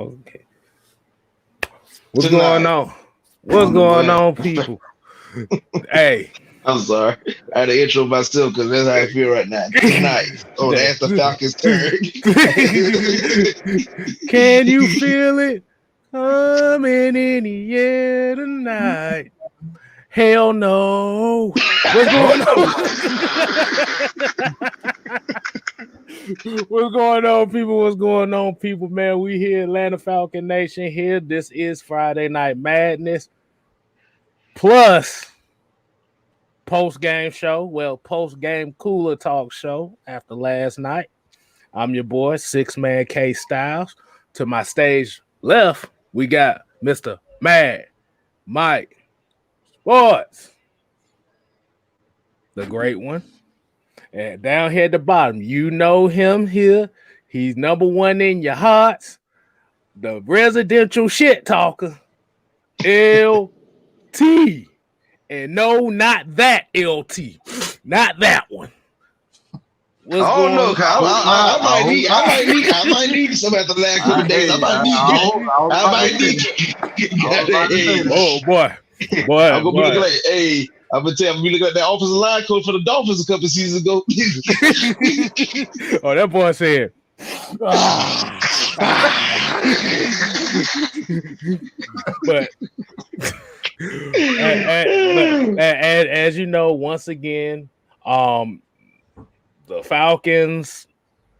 Okay. What's going on? What's going on, people? Hey. I'm sorry. I had to intro myself because that's how I feel right now. Tonight. Oh, that's the Falcons' turn. Can you feel it coming in the air tonight? Hell no. What's going on? What's going on, people? What's going on, people? Man, we here, Atlanta Falcons Nation here. This is Friday Night Madness. Plus post-game show. Well, post-game cooler talk show after last night. I'm your boy, Man Kstylz. To my stage left, we got Mr. Mad Mike Sports, the great one. And down here at the bottom, you know him here. He's number one in your hearts. The residential shit talker, LT. And no, not that LT. Not that one. What's I don't know, Kyle. I might need some after the last couple days. I might need. Oh boy, I'm gonna be looking like, hey, I'm gonna tell you, I'm looking at that offensive line coach for the Dolphins a couple of seasons ago. Oh, that boy said. But as you know, once again, the Falcons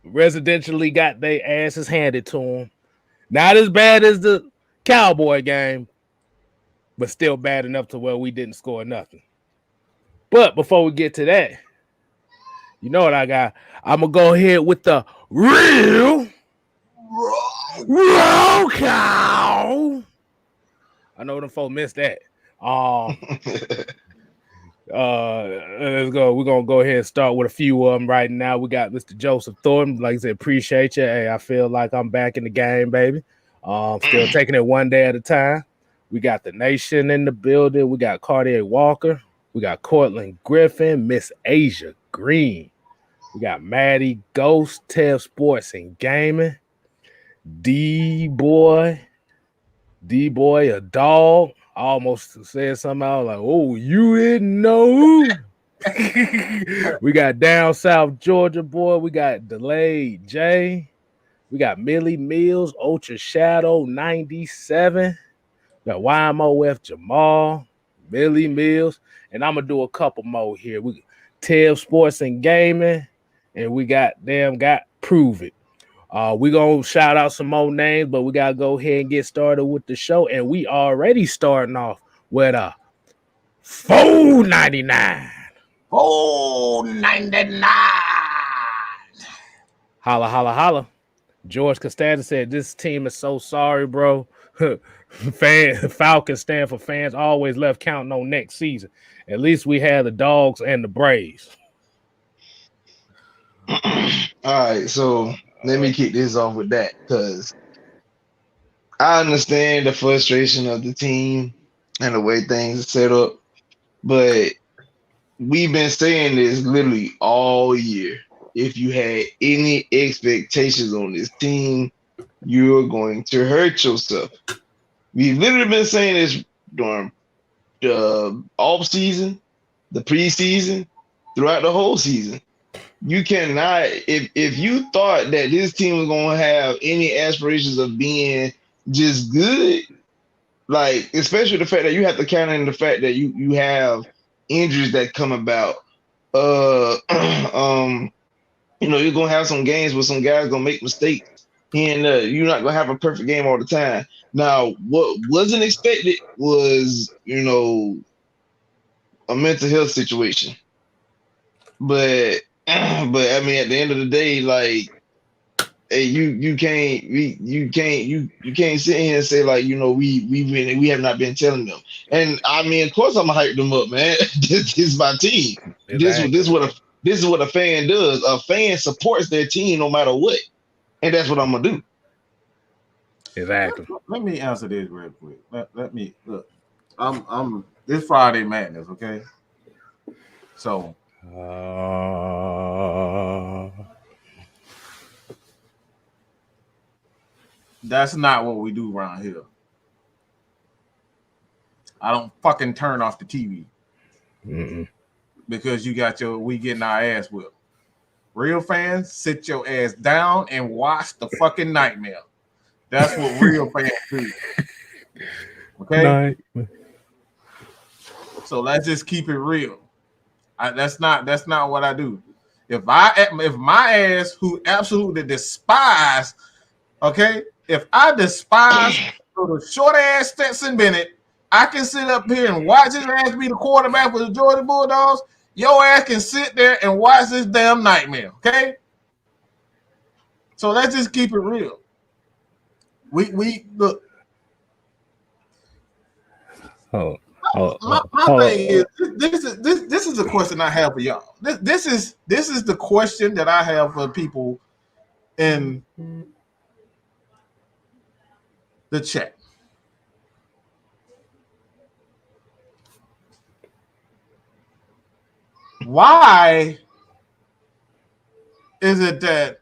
residentially got their asses handed to them. Not as bad as the Cowboy game, but still bad enough to where we didn't score nothing. But before we get to that, you know what I got? I'm going to go ahead with the real cow. I know them folks missed that. Let's go. We're gonna go ahead and start with a few of them right now. We got Mr. Joseph Thornton. Like I said, appreciate you. Hey, I feel like I'm back in the game, baby. Still taking it one day at a time. We got the Nation in the building. We got Cartier Walker. We got Cortland Griffin, Miss Asia Green. We got Maddie Ghost, Tev Sports and Gaming. D-Boy, a dog. I almost said something. I was like, oh, you didn't know. We got Down South Georgia boy. We got Delayed J. We got Millie Mills, Ultra Shadow 97. We got YMOF Jamal, Millie Mills. And I'm going to do a couple more here. We got Tev Sports and Gaming. And we got Prove It. We're going to shout out some more names, but we got to go ahead and get started with the show. And we already starting off with a $4.99. $4.99. Holla, holla, holla. George Costanza said, this team is so sorry, bro. Falcons stand for fans always left counting on next season. At least we had the Dogs and the Braves. All right, so let me kick this off with that because I understand the frustration of the team and the way things are set up, but we've been saying this literally all year. If you had any expectations on this team, you're going to hurt yourself. We've literally been saying this during the off season, the preseason, throughout the whole season. You cannot, if you thought that this team was gonna have any aspirations of being just good, like especially the fact that you have to count in the fact that you have injuries that come about. You're gonna have some games where some guys gonna make mistakes, and you're not gonna have a perfect game all the time. Now, what wasn't expected was a mental health situation, but I mean, at the end of the day, like, hey, you can't sit here and say like, we have not been telling them. And I mean, of course, I'm gonna hype them up, man. This is my team. Exactly. This is what a fan does. A fan supports their team no matter what, and that's what I'm gonna do. Exactly. Let me answer this real quick. Let me look. I'm this Friday Madness, okay? So. I, 'cause That's not what we do around here. I don't fucking turn off the TV because we getting our ass whipped. Real fans, sit your ass down and watch the fucking nightmare. That's what real fans do. Okay. So let's just keep it real. That's not what I do. If my ass, who absolutely despise, okay, if I despise the short ass Stetson Bennett, I can sit up here and watch his ass be the quarterback for the Georgia Bulldogs. Your ass can sit there and watch this damn nightmare, okay? So let's just keep it real. We look. My thing is this is a question I have for y'all. This is the question that I have for people in the chat. Why is it that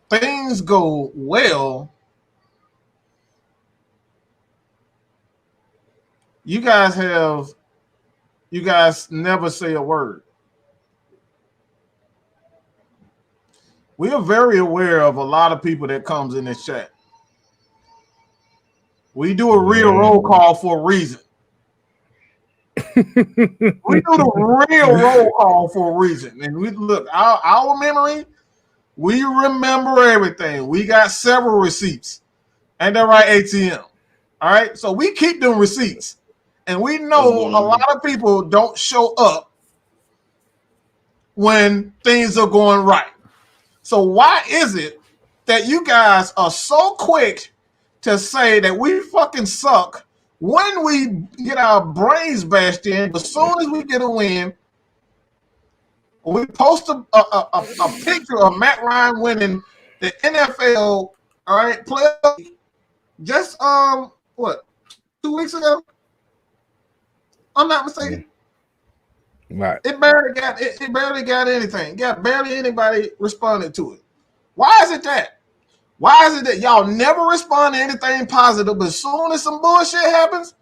things go well? You guys never say a word. We are very aware of a lot of people that comes in this chat. We do a real roll call for a reason. We do the real roll call for a reason. And we look, our memory, we remember everything. We got several receipts. Ain't that right, ATM? All right. So we keep them receipts. And we know a lot of people don't show up when things are going right. So why is it that you guys are so quick to say that we fucking suck when we get our brains bashed in? As soon as we get a win, we post a picture of Matt Ryan winning the NFL, all right, player just 2 weeks ago? I'm not mistaken. Right. It barely got anything. Barely anybody responded to it. Why is it that? Why is it that y'all never respond to anything positive, but as soon as some bullshit happens,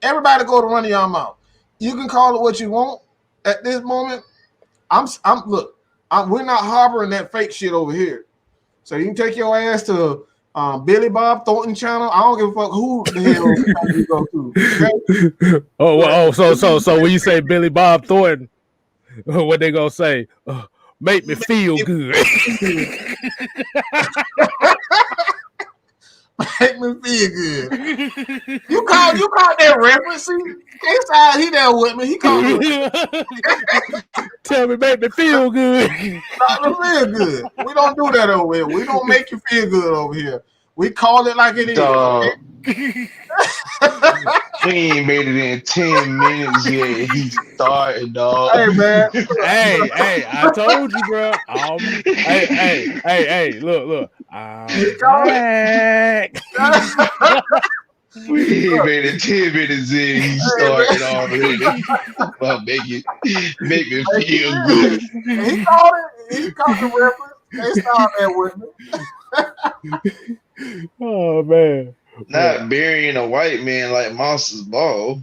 everybody go to run your mouth? You can call it what you want at this moment. We're not harboring that fake shit over here. So you can take your ass to Billy Bob Thornton channel. I don't give a fuck who the hell you go to. Okay? So when you say Billy Bob Thornton, what they gonna say? Make me feel good. Make me feel good. You caught that reference? K-Side, he there with me. He called me. Tell me, make me feel good. Make me feel good. We don't do that over here. We don't make you feel good over here. We call it like it is. We ain't made it in 10 minutes yet. He started, dog. Hey, man. Hey, I told you, bro. Hey, look. I'm back. We ain't made it 10 minutes in. He started already. Well, make me feel good. He called it. He called the reference. They started there with me. Oh, man. Not burying a white man like Monsters Ball.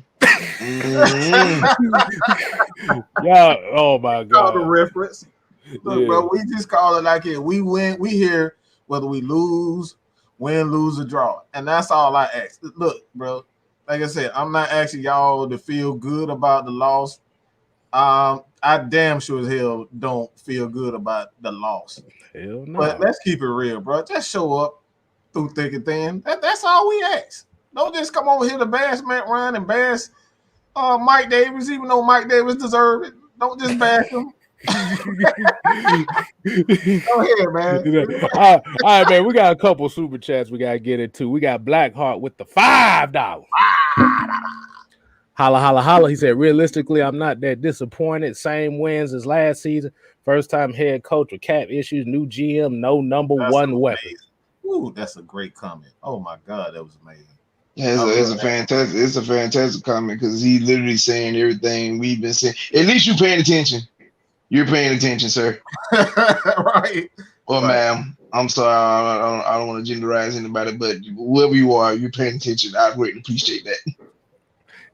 Yeah. Oh my God. Call the reference. Look, bro, we just call it like it. We win. We here whether we lose, win, lose, or draw, and that's all I ask. Look, bro. Like I said, I'm not asking y'all to feel good about the loss. I damn sure as hell don't feel good about the loss. Hell no. But let's keep it real, bro. Just show up through thick and thin. That's all we ask. Don't just come over here to bash Matt Ryan and bash Mike Davis, even though Mike Davis deserved it. Don't just bash him. Go ahead, man. All right, man. We got a couple super chats we gotta get into. We got Blackheart with the $5. Holla, holla, holla. He said, realistically, I'm not that disappointed. Same wins as last season. First time head coach with cap issues, new GM, no number one weapon. Ooh, that's a great comment. Oh my God, that was amazing. Yeah, it's a fantastic comment because he literally saying everything we've been saying. At least you're paying attention. You're paying attention, sir. Right. Well, ma'am. I'm sorry, I don't want to genderize anybody, but whoever you are, you're paying attention. I greatly appreciate that.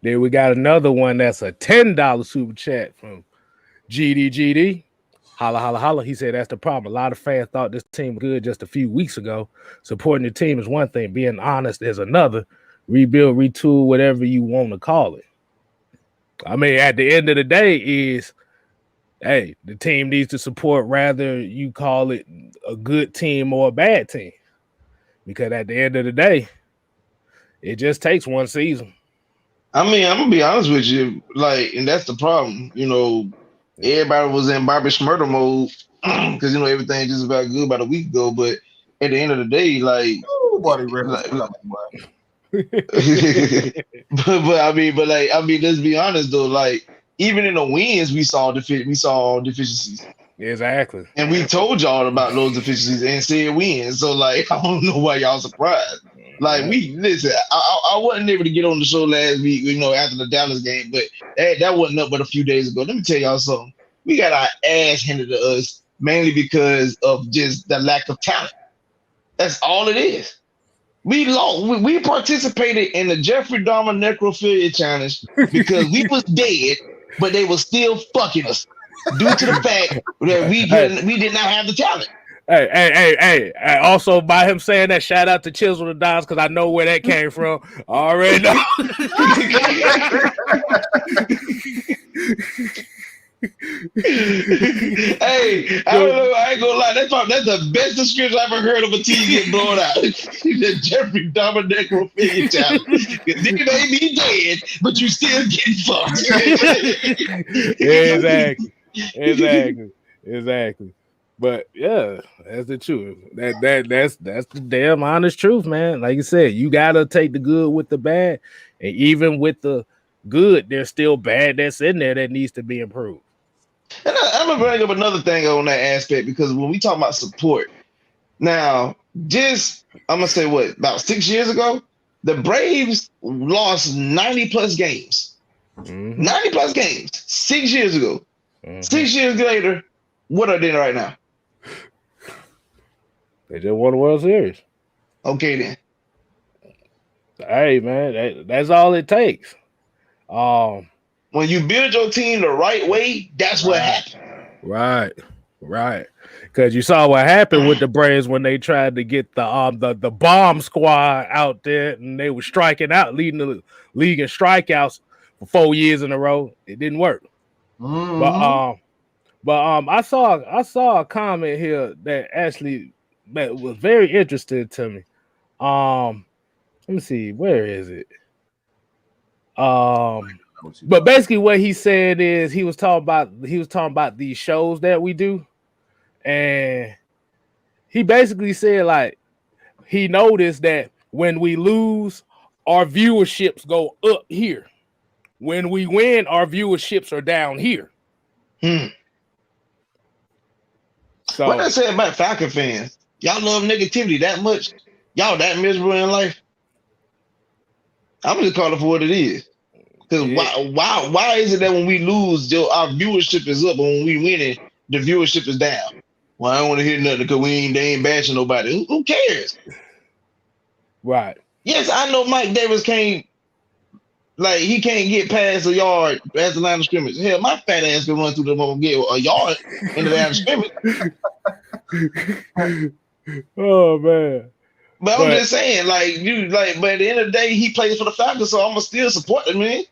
Then we got another one that's a $10 super chat from GDGD. Holla, holla, holla. He said that's the problem. A lot of fans thought this team was good just a few weeks ago. Supporting the team is one thing. Being honest is another. Rebuild, retool, whatever you want to call it. I mean, at the end of the day is, hey, the team needs to support rather you call it a good team or a bad team. Because at the end of the day, it just takes one season. I mean, I'm gonna be honest with you, like, and that's the problem. You know, everybody was in Bobby Schmurder mode because everything just about good about a week ago. But at the end of the day, like, Nobody but let's be honest though, like, even in the wins, we saw deficiencies. Exactly. And we told y'all about those deficiencies and said wins. So like, I don't know why y'all surprised. Like, listen, I wasn't able to get on the show last week, after the Dallas game, but that wasn't up but a few days ago. Let me tell y'all something. We got our ass handed to us mainly because of just the lack of talent. That's all it is. We lost. We participated in the Jeffrey Dahmer necrophilia challenge because we was dead, but they were still fucking us due to the fact that we did not have the talent. Hey. Also, by him saying that, shout out to Chisel the Dons because I know where that came from. I already know. Hey, I don't know. I ain't gonna lie. That's the best description I've ever heard of a team getting blown out. The Jeffrey Dahmer necrophilia challenge. They may be dead, but you still getting fucked. Exactly. But yeah, that's the truth. That's the damn honest truth, man. Like you said, you gotta take the good with the bad, and even with the good, there's still bad that's in there that needs to be improved. And I'm gonna bring up another thing on that aspect because when we talk about support, now I'm gonna say about 6 years ago, the Braves lost 90 plus games. 90 plus games 6 years ago. 6 years later, what are they right now? They just won the World Series. Okay, then. Hey, man, that's all it takes. When you build your team the right way, that's what happened. Right. Because you saw what happened with the Braves when they tried to get the bomb squad out there, and they were striking out, leading the league in strikeouts for 4 years in a row. It didn't work. But I saw a comment here that was very interesting to me. Let me see, where is it? But basically what he said is he was talking about these shows that we do, and he basically said like he noticed that when we lose, our viewerships go up here. When we win, our viewerships are down here. So what I say about Falcon fans? Y'all love negativity that much? Y'all that miserable in life? I'm just calling for what it is. Because why is it that when we lose, our viewership is up, but when we win it, the viewership is down? Well, I don't want to hear nothing because they ain't bashing nobody. Who cares? Right. Yes, I know Mike Davis can't get past a yard past the line of scrimmage. Hell, my fat ass can run through the ball and get a yard in the line of scrimmage. Oh man. But I'm just saying, but at the end of the day, he plays for the Falcons, so I'm gonna still support him, man.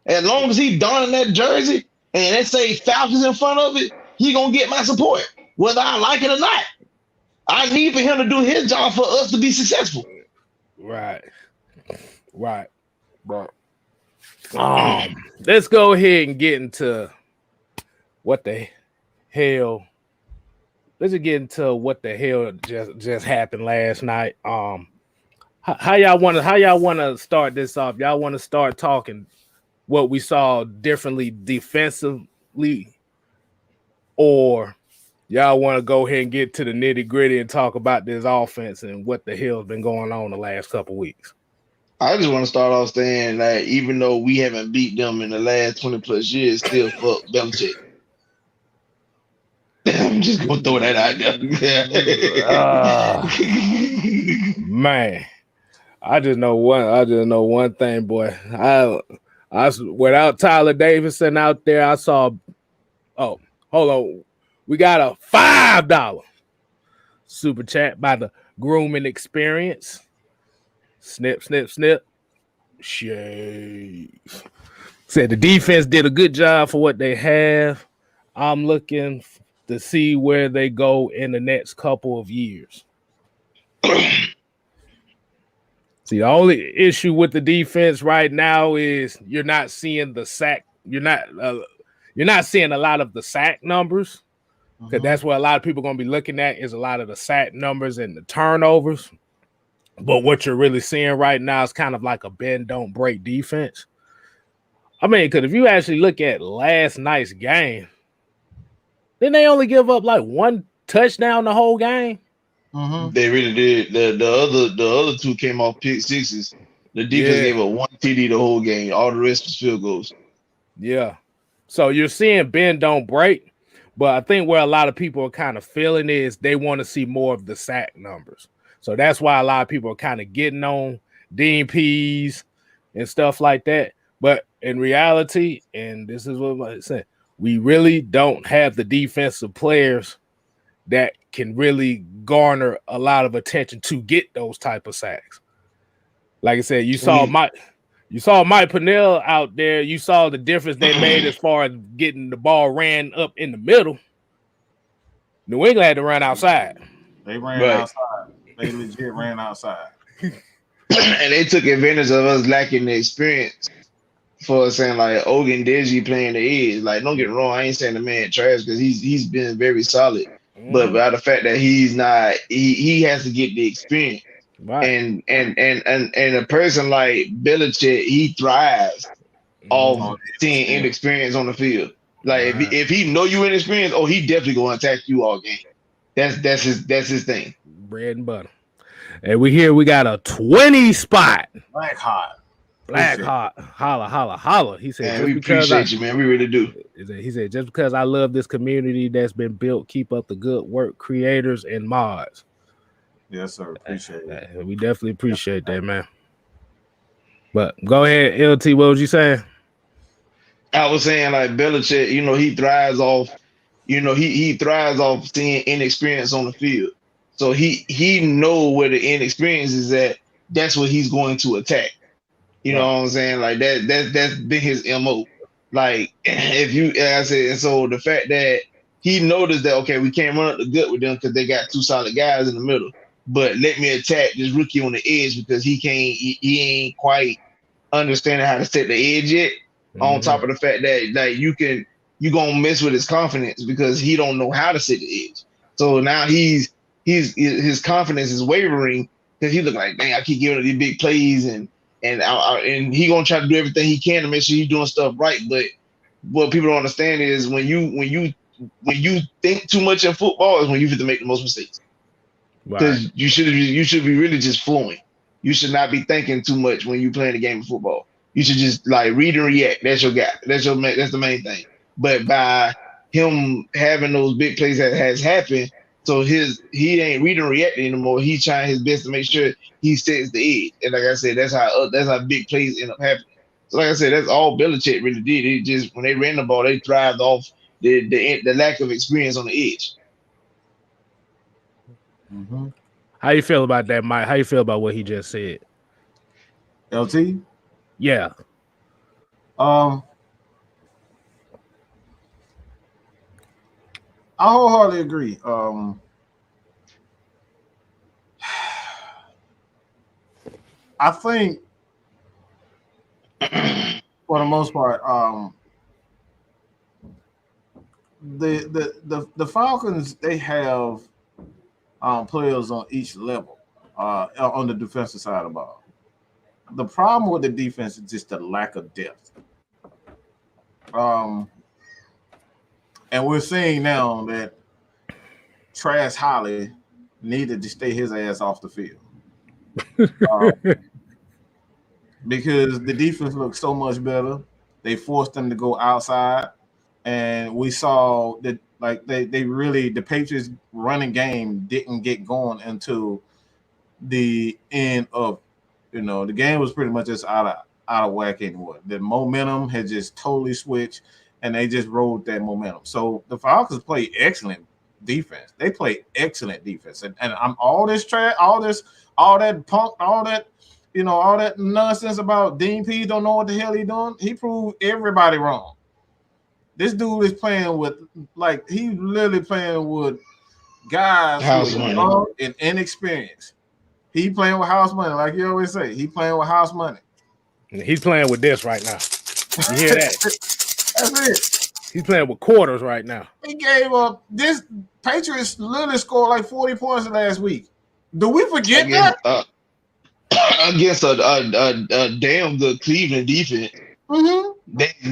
As long as he donning that jersey and they say Falcons in front of it, he gonna get my support, whether I like it or not. I need for him to do his job for us to be successful. Right. But let's go ahead and get into what the hell. Let's just get into what the hell just happened last night. How y'all want to start this off? Y'all want to start talking what we saw differently defensively, or y'all want to go ahead and get to the nitty gritty and talk about this offense and what the hell's been going on the last couple weeks? I just want to start off saying that even though we haven't beat them in the last 20 plus years, still fuck Belichick. I'm just gonna throw that out there. Man, I just know one thing, boy. Without Tyler Davidson out there, I saw. Oh, hold on. We got a $5 super chat by the Grooming Experience. Snip, snip, snip. Shave. Said the defense did a good job for what they have. I'm looking to see where they go in the next couple of years. See, the only issue with the defense right now is you're not seeing the sack. You're not seeing a lot of the sack numbers, because that's what a lot of people are going to be looking at, is a lot of the sack numbers and the turnovers. But what you're really seeing right now is kind of like a bend don't break defense. I mean, because if you actually look at last night's game, didn't they only give up like one touchdown the whole game? They really did. The other two came off pick sixes. The defense gave up one TD the whole game. All the rest was field goals. Yeah. So you're seeing bend don't break, but I think where a lot of people are kind of feeling is they want to see more of the sack numbers. So that's why a lot of people are kind of getting on Dean Pease and stuff like that. But in reality, and this is what I said, we really don't have the defensive players that can really garner a lot of attention to get those type of sacks. Like I said, you saw Mike Pennell out there. You saw the difference they made as far as getting the ball ran up in the middle. New England had to run outside. They ran outside. They legit ran outside. And they took advantage of us lacking the experience for saying like Ogun Deji playing the edge. Like, don't get me wrong, I ain't saying the man trash because he's been very solid. But by the fact that he's not, he has to get the experience. Right. And a person like Belichick, he thrives off seeing inexperience on the field. Like if he know you inexperienced, he definitely gonna attack you all game. That's his thing. Bread and butter. And we got a 20 spot. Black hot. Holla. He said, man, we appreciate you, man. We really do. He said, just because I love this community that's been built, keep up the good work, creators and mods. Yes, sir. Appreciate it. We definitely appreciate that, man. But go ahead, LT. What was you saying? I was saying like Belichick, he thrives off, he thrives off seeing inexperience on the field. So he know where the inexperience is at. That's what he's going to attack. You know what I'm saying? Like that's been his MO. Like I said, and so the fact that he noticed that, okay, we can't run up the gut with them because they got two solid guys in the middle. But let me attack this rookie on the edge because he ain't quite understanding how to set the edge yet. On top of the fact that like you gonna mess with his confidence because he don't know how to set the edge. So now his confidence is wavering because he look like, dang, I keep giving these big plays and he gonna try to do everything he can to make sure he's doing stuff right. But what people don't understand is when you think too much in football is when you have to make the most mistakes. Because you should be really just flowing. You should not be thinking too much when you playing a game of football. You should just like read and react. That's your guy. That's the main thing. But by him having those big plays that has happened, so he ain't reading and reacting anymore. He's trying his best to make sure he sets the edge. And like I said, that's how big plays end up happening. So like I said, that's all Belichick really did. It just when they ran the ball, they thrived off the lack of experience on the edge. Mm-hmm. How you feel about that, Mike? How you feel about what he just said? LT? Yeah. I wholeheartedly agree. I think for the most part, the Falcons, they have players on each level on the defensive side of the ball. The problem with the defense is just the lack of depth. And we're seeing now that Trash Holly needed to stay his ass off the field. Because the defense looked so much better. They forced them to go outside. And we saw that Like they really the Patriots running game didn't get going until the end of the game was pretty much just out of whack anymore. The momentum had just totally switched, and they just rode that momentum. So the Falcons play excellent defense. They play excellent defense, and I'm all that punk, all that all that nonsense about Dean Pease don't know what the hell he doing. He proved everybody wrong. This dude is playing with he's literally playing with guys who are young and inexperienced. He playing with house money, like you always say. He playing with house money. He's playing with this right now. You hear that? That's it. He's playing with quarters right now. He gave up. This Patriots literally scored like 40 points last week. Do we forget that? Against the Cleveland defense. Mm-hmm.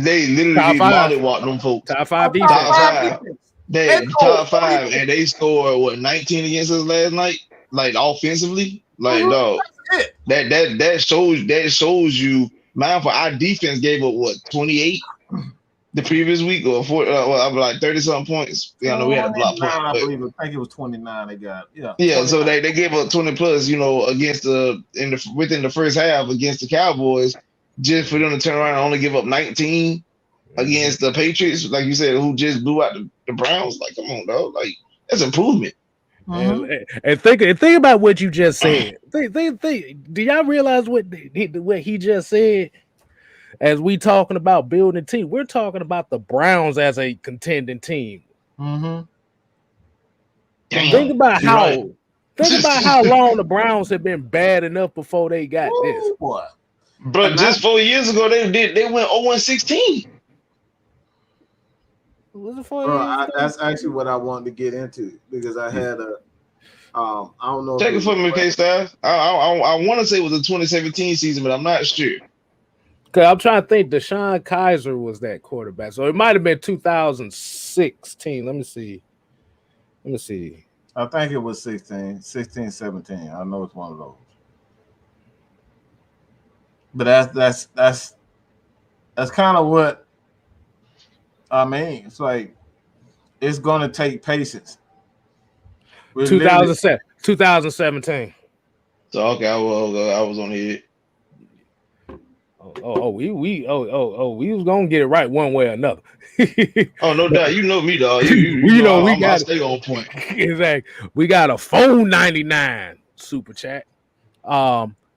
They literally mollywalked them folks. Top 5 defense. Top 5, and they scored 19 against us last night. Like offensively, dog. That shows you. Man, for our defense gave up 28 the previous week or 30 something points. We had a block point. I think it was 29 they got. Yeah. Yeah, so they gave up 20 plus, against within the first half against the Cowboys, just for them to turn around and only give up 19 against the Patriots, like you said, who just blew out the Browns. Like, come on, dog. Like, that's improvement. Mm-hmm. And think about what you just said. Do y'all realize what he just said? As we talking about building a team, we're talking about the Browns as a contending team. Mm-hmm. Think about how long the Browns have been bad enough before they got this. What? But just 4 years ago, they went 0-16. That's actually what I wanted to get into because I had I don't know. Take it from me, Kstylz. I want to say it was the 2017 season, but I'm not sure. Cause I'm trying to think. Deshaun Kaiser was that quarterback, so it might have been 2016. Let me see. I think it was 16, 17. I know it's one of those. But that's kind of what I mean. It's like it's gonna take patience. 2017. So okay, I was on the. We was gonna get it right one way or another. Oh, no doubt. You know me, dog. We got to stay on point. Exactly. We got a $4.99 super chat.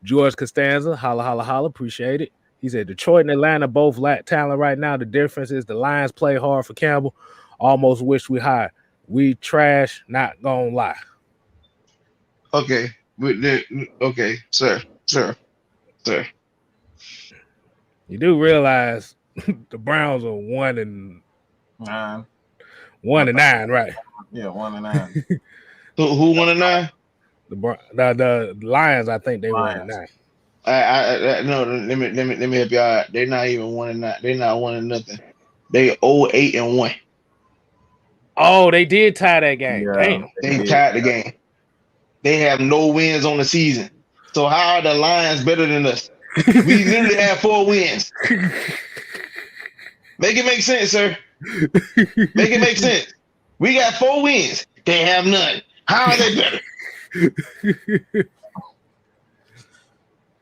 George Costanza, holla, appreciate it. He said Detroit and Atlanta both lack talent right now. The difference is the Lions play hard for Campbell. Almost wish we hired. We trash, not gonna lie. Okay. Okay, sir. You do realize the Browns are 1-9. 1-9, right? Yeah, 1-9. Who 1-9? The Lions, I think they 1-9. No, let me help you out. They're not even 1-9. They're not 1-0. They 0-8-1. Oh, they did tie that game. Yeah, Damn. They tied the game. They have no wins on the season. So how are the Lions better than us? We literally have 4 wins. Make it make sense, sir. Make it make sense. We got 4 wins. They have none. How are they better?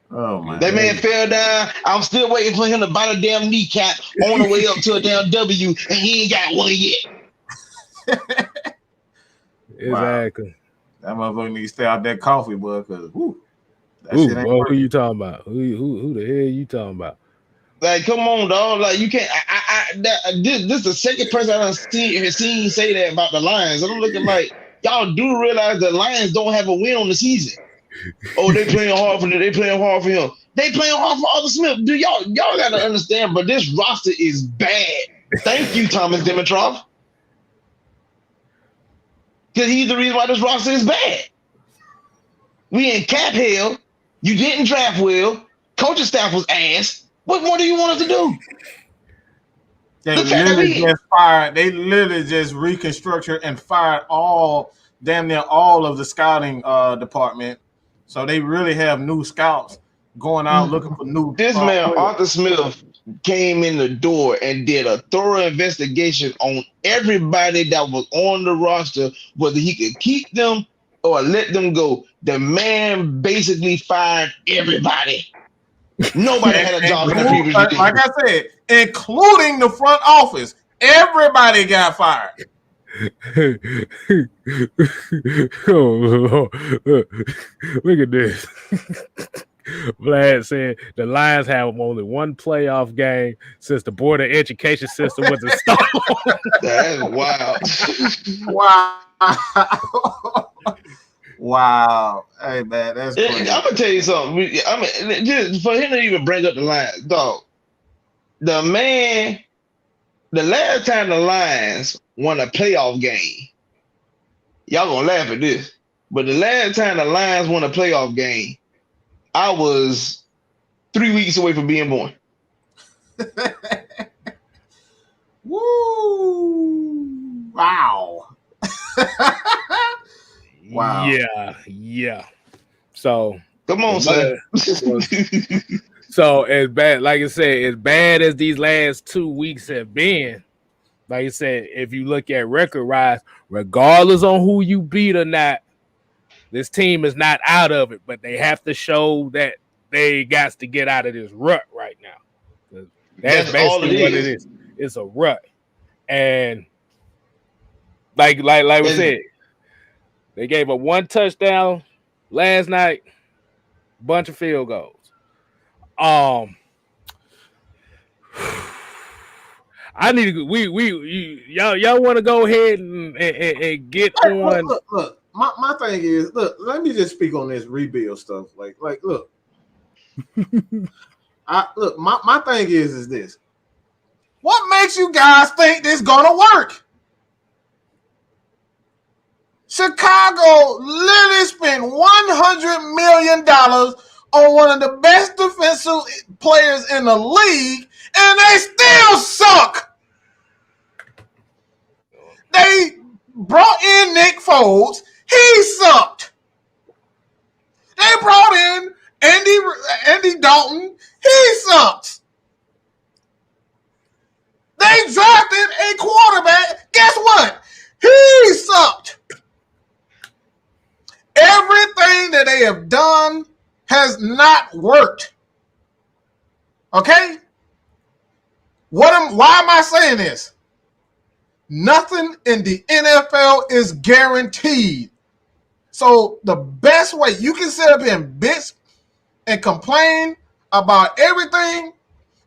Oh man. That man fell down. I'm still waiting for him to bite a damn kneecap on the way up to a damn W, and he ain't got one yet. Exactly. That motherfucker need to stay out that coffee, boy, because who you talking about? Who the hell you talking about? Like, come on, dog. Like, you can't. This is the second person I've seen say that about the Lions. I'm looking like y'all do realize the Lions don't have a win on the season. Oh, they playing hard for him. They playing hard for him. They playing hard for Arthur Smith. Dude, y'all gotta understand, but this roster is bad. Thank you, Thomas Dimitroff. Because he's the reason why this roster is bad. We in cap hell. You didn't draft well. Coaching staff was ass. What more do you want us to do? They literally just reconstructed and fired damn near all of the scouting department. So they really have new scouts going out looking for new. This man, Arthur Smith, came in the door and did a thorough investigation on everybody that was on the roster, whether he could keep them or let them go. The man basically fired everybody. Nobody had a job in the previous like I said, including the front office. Everybody got fired. Oh, look at this. Vlad said the Lions have only one playoff game since the Board of Education system was installed. That's wild. Wow. Wow. Hey, man, that's crazy. I'm gonna tell you something. Just for him to even bring up the Lions, dog. The last time the Lions won a playoff game, y'all gonna laugh at this, but the last time the Lions won a playoff game, I was 3 weeks away from being born. Woo! Wow. Wow. Yeah. So come on, son. So as bad, like I said, as bad as these last 2 weeks have been, like I said, if you look at record rise, regardless on who you beat or not, this team is not out of it, but they have to show that they got to get out of this rut right now. That's basically what it is. It's a rut. And like we said, they gave up 1 touchdown last night, bunch of field goals. I need to y'all want to go ahead and get on. Look. My thing is, look, let me just speak on this rebuild stuff. Like, look. My thing is this. What makes you guys think this gonna work? Chicago literally spent $100 million on one of the best defensive players in the league, and they still suck. They brought in Nick Foles. He sucked. They brought in Andy Dalton. He sucks. They drafted a quarterback. Guess what? He sucked. Everything that they have done has not worked. Okay? Why am I saying this? Nothing in the NFL is guaranteed. So the best way you can sit up here and bitch and complain about everything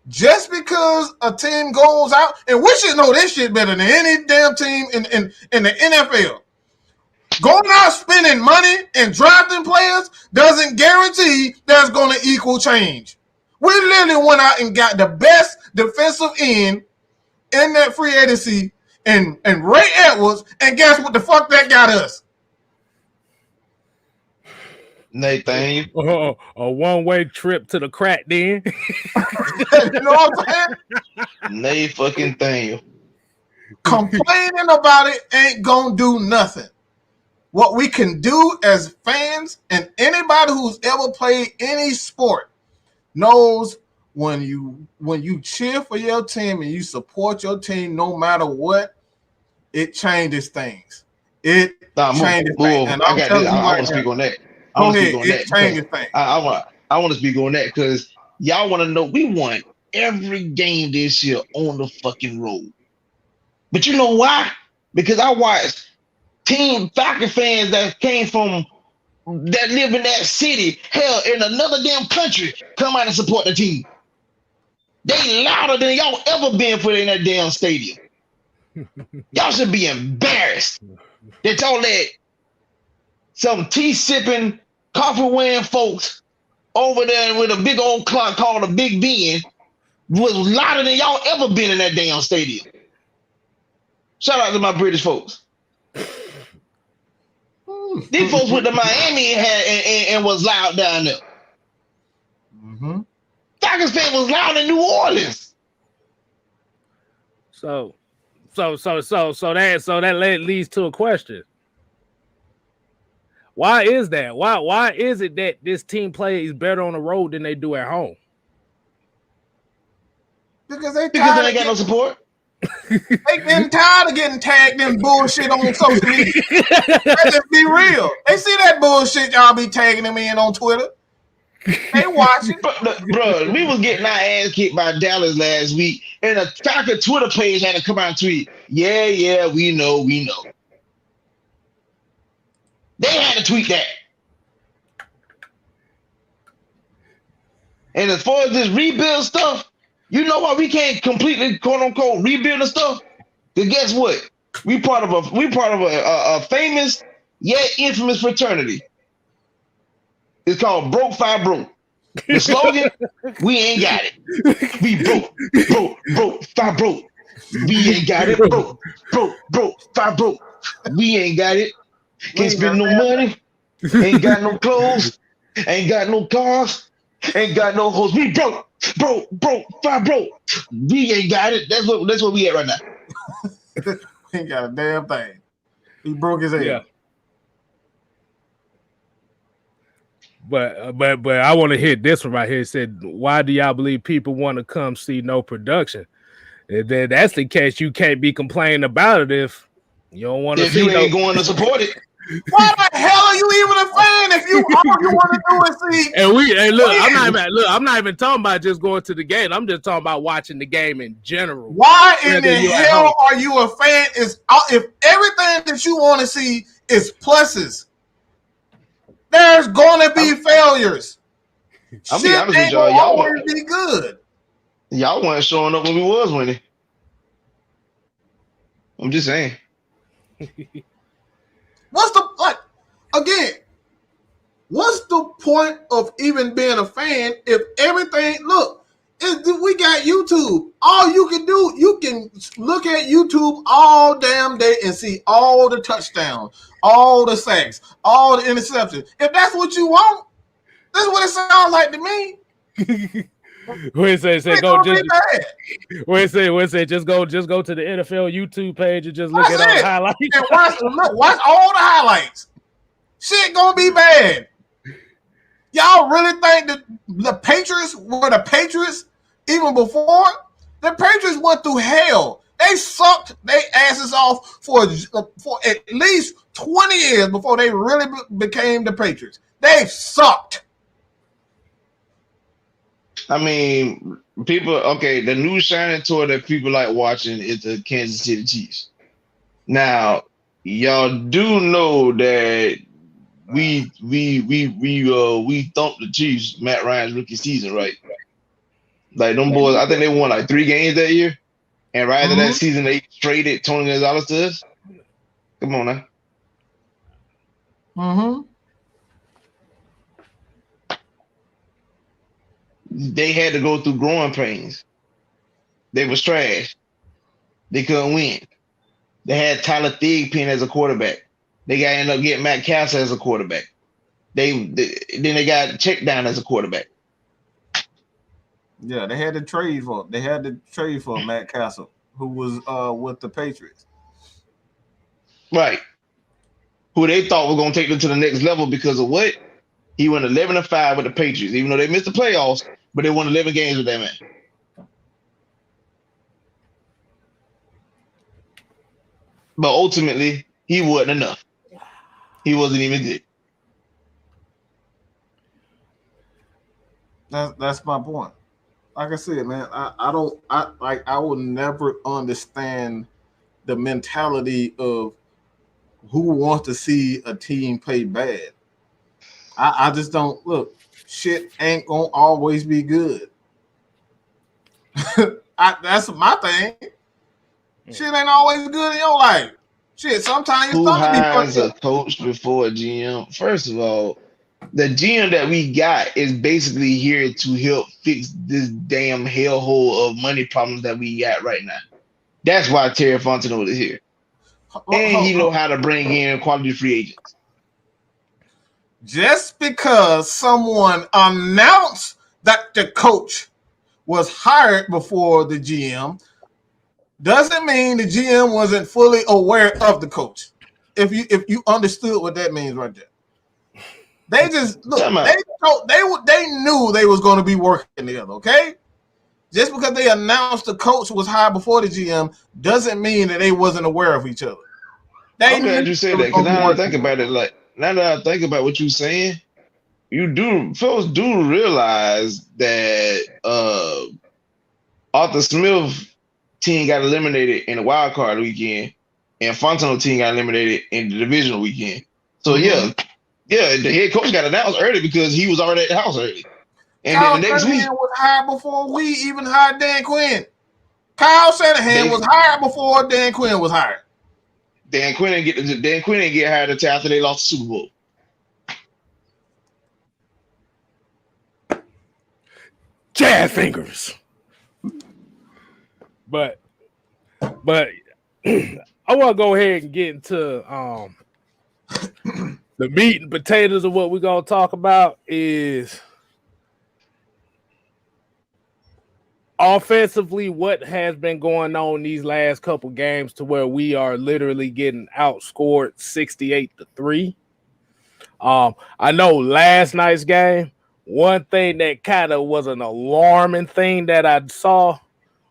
just because a team goes out, and we should know this shit better than any damn team in the NFL. Going out spending money and drafting players doesn't guarantee there's going to equal change. We literally went out and got the best defensive end in that free agency and Ray Edwards, and guess what the fuck that got us? Nathan, a one-way trip to the crack, then. You know what I'm saying? Nate fucking thing. Complaining about it ain't gonna do nothing. What we can do as fans, and anybody who's ever played any sport knows when you cheer for your team and you support your team no matter what, it changes things. It changes things. And I want to speak on that. I want to speak on that because y'all want to know we won every game this year on the fucking road. But you know why? Because I watched Falcons fans that came from that live in that city, hell, in another damn country, come out and support the team. They louder than y'all ever been put in that damn stadium. Y'all should be embarrassed that y'all let some tea sipping, coffee wearing folks over there with a big old clock called a Big Ben was louder than y'all ever been in that damn stadium. Shout out to my British folks. These folks went to Miami and was loud down there. Mm-hmm. Falcons fan was loud in New Orleans. So that leads to a question. Why is that? Why is it that this team plays better on the road than they do at home? Because they Because they ain't got no support. They getting tired of getting tagged in bullshit on social media. Let's just be real. They see that bullshit y'all be tagging them in on Twitter. They watching. Bro, we was getting our ass kicked by Dallas last week, and a Falcons Twitter page had to come out and tweet, yeah, we know. They had to tweet that. And as far as this rebuild stuff, you know why we can't completely, quote unquote, rebuild the stuff? Because guess what? We part of a famous yet infamous fraternity. It's called Broke Five Broke. The slogan, we ain't got it. We broke, five broke. We ain't got it. Broke, five broke. We ain't got it. Can't spend no money. Ain't got no clothes. Ain't got no cars. Ain't got no hoes. We broke, five broke. We ain't got it. That's what we at right now. We ain't got a damn thing. He broke his head. Yeah. But I want to hit this one right here. It said, why do y'all believe people want to come see no production? If that's the case, you can't be complaining about it if you don't want to see. If you ain't going to support it. Why the hell are you even a fan if you all you want to do is see? And look, I'm not even talking about just going to the game. I'm just talking about watching the game in general. Why in the hell are you a fan? If everything that you want to see is pluses, there's going to be failures. I'll be honest with y'all. Y'all always be good. Y'all weren't showing up when we was winning. I'm just saying. What's the point of even being a fan if everything we got YouTube. All you can do, you can look at YouTube all damn day and see all the touchdowns, all the sacks, all the interceptions. If that's what you want, that's what it sounds like to me. Where it say go just where it say just go to the NFL YouTube page and just look at all the highlights. And watch all the highlights. Shit gonna be bad. Y'all really think that the Patriots were the Patriots even before? The Patriots went through hell. They sucked their asses off for at least 20 years before they really became the Patriots. They sucked. I mean, the new shining toy that people like watching is the Kansas City Chiefs. Now, y'all do know that we thumped the Chiefs Matt Ryan's rookie season, right? Like them boys, I think they won like 3 games that year. And right after that season, they traded Tony Gonzalez to us. Come on now. Mm-hmm. They had to go through growing pains. They was trash. They couldn't win. They had Tyler Thigpen as a quarterback. They ended up getting Man Kstylz as a quarterback. Then they got Check Down as a quarterback. Yeah, they had to trade for Matt Kstylz, who was with the Patriots. Right. Who they thought was gonna take them to the next level because of what? He went 11-5 with the Patriots, even though they missed the playoffs, but they won 11 games with that man. But ultimately, he wasn't enough. He wasn't even good. That's my point. Like I said, man, I will never understand the mentality of who wants to see a team play bad. I just don't look. Shit ain't gonna always be good. That's my thing. Shit ain't always good in your life. Shit, sometimes who hires a coach before a GM? First of all, the GM that we got is basically here to help fix this damn hellhole of money problems that we got right now. That's why Terry Fontenot is here. And he know how to bring in quality free agents. Just because someone announced that the coach was hired before the GM doesn't mean the GM wasn't fully aware of the coach. If you understood what that means right there. They just look. They knew they was going to be working together. Okay, Just because they announced the coach was hired before the GM doesn't mean that they wasn't aware of each other. I'm glad you said that because now I think about it. Like now that I think about what you're saying, folks do realize that Arthur Smith team got eliminated in the wild card weekend, and Fontenot team got eliminated in the divisional weekend. So the head coach got announced early because he was already at the house early. And Kyle then the next week was hired before we even hired Dan Quinn. Kyle Shanahan was hired before Dan Quinn was hired. Dan Quinn didn't get hired until after they lost the Super Bowl. Jazz fingers. But I want to go ahead and get into the meat and potatoes of what we're going to talk about is offensively what has been going on these last couple games to where we are literally getting outscored 68-3. I know last night's game, one thing that kind of was an alarming thing that I saw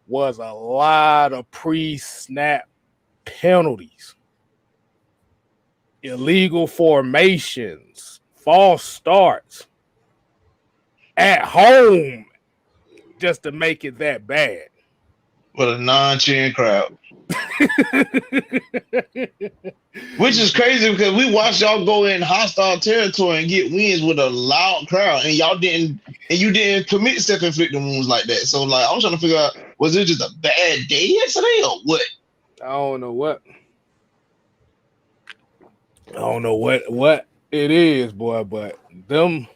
was a lot of pre-snap penalties, illegal formations, false starts at home just to make it that bad. With a non-cheering crowd. Which is crazy because we watched y'all go in hostile territory and get wins with a loud crowd, and you didn't commit self-inflicted wounds like that. So like I'm trying to figure out, was it just a bad day yesterday or what? I don't know what it is, boy, but them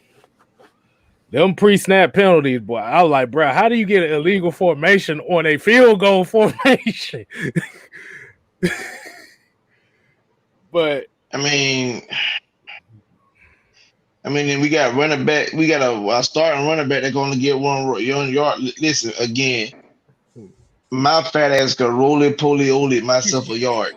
pre-snap penalties, boy. I was like, bro, how do you get an illegal formation on a field goal formation? But I mean, then we got running back. We got a starting running back that's going to get one yard. Listen, again, my fat ass could roly-poly-oly myself a yard.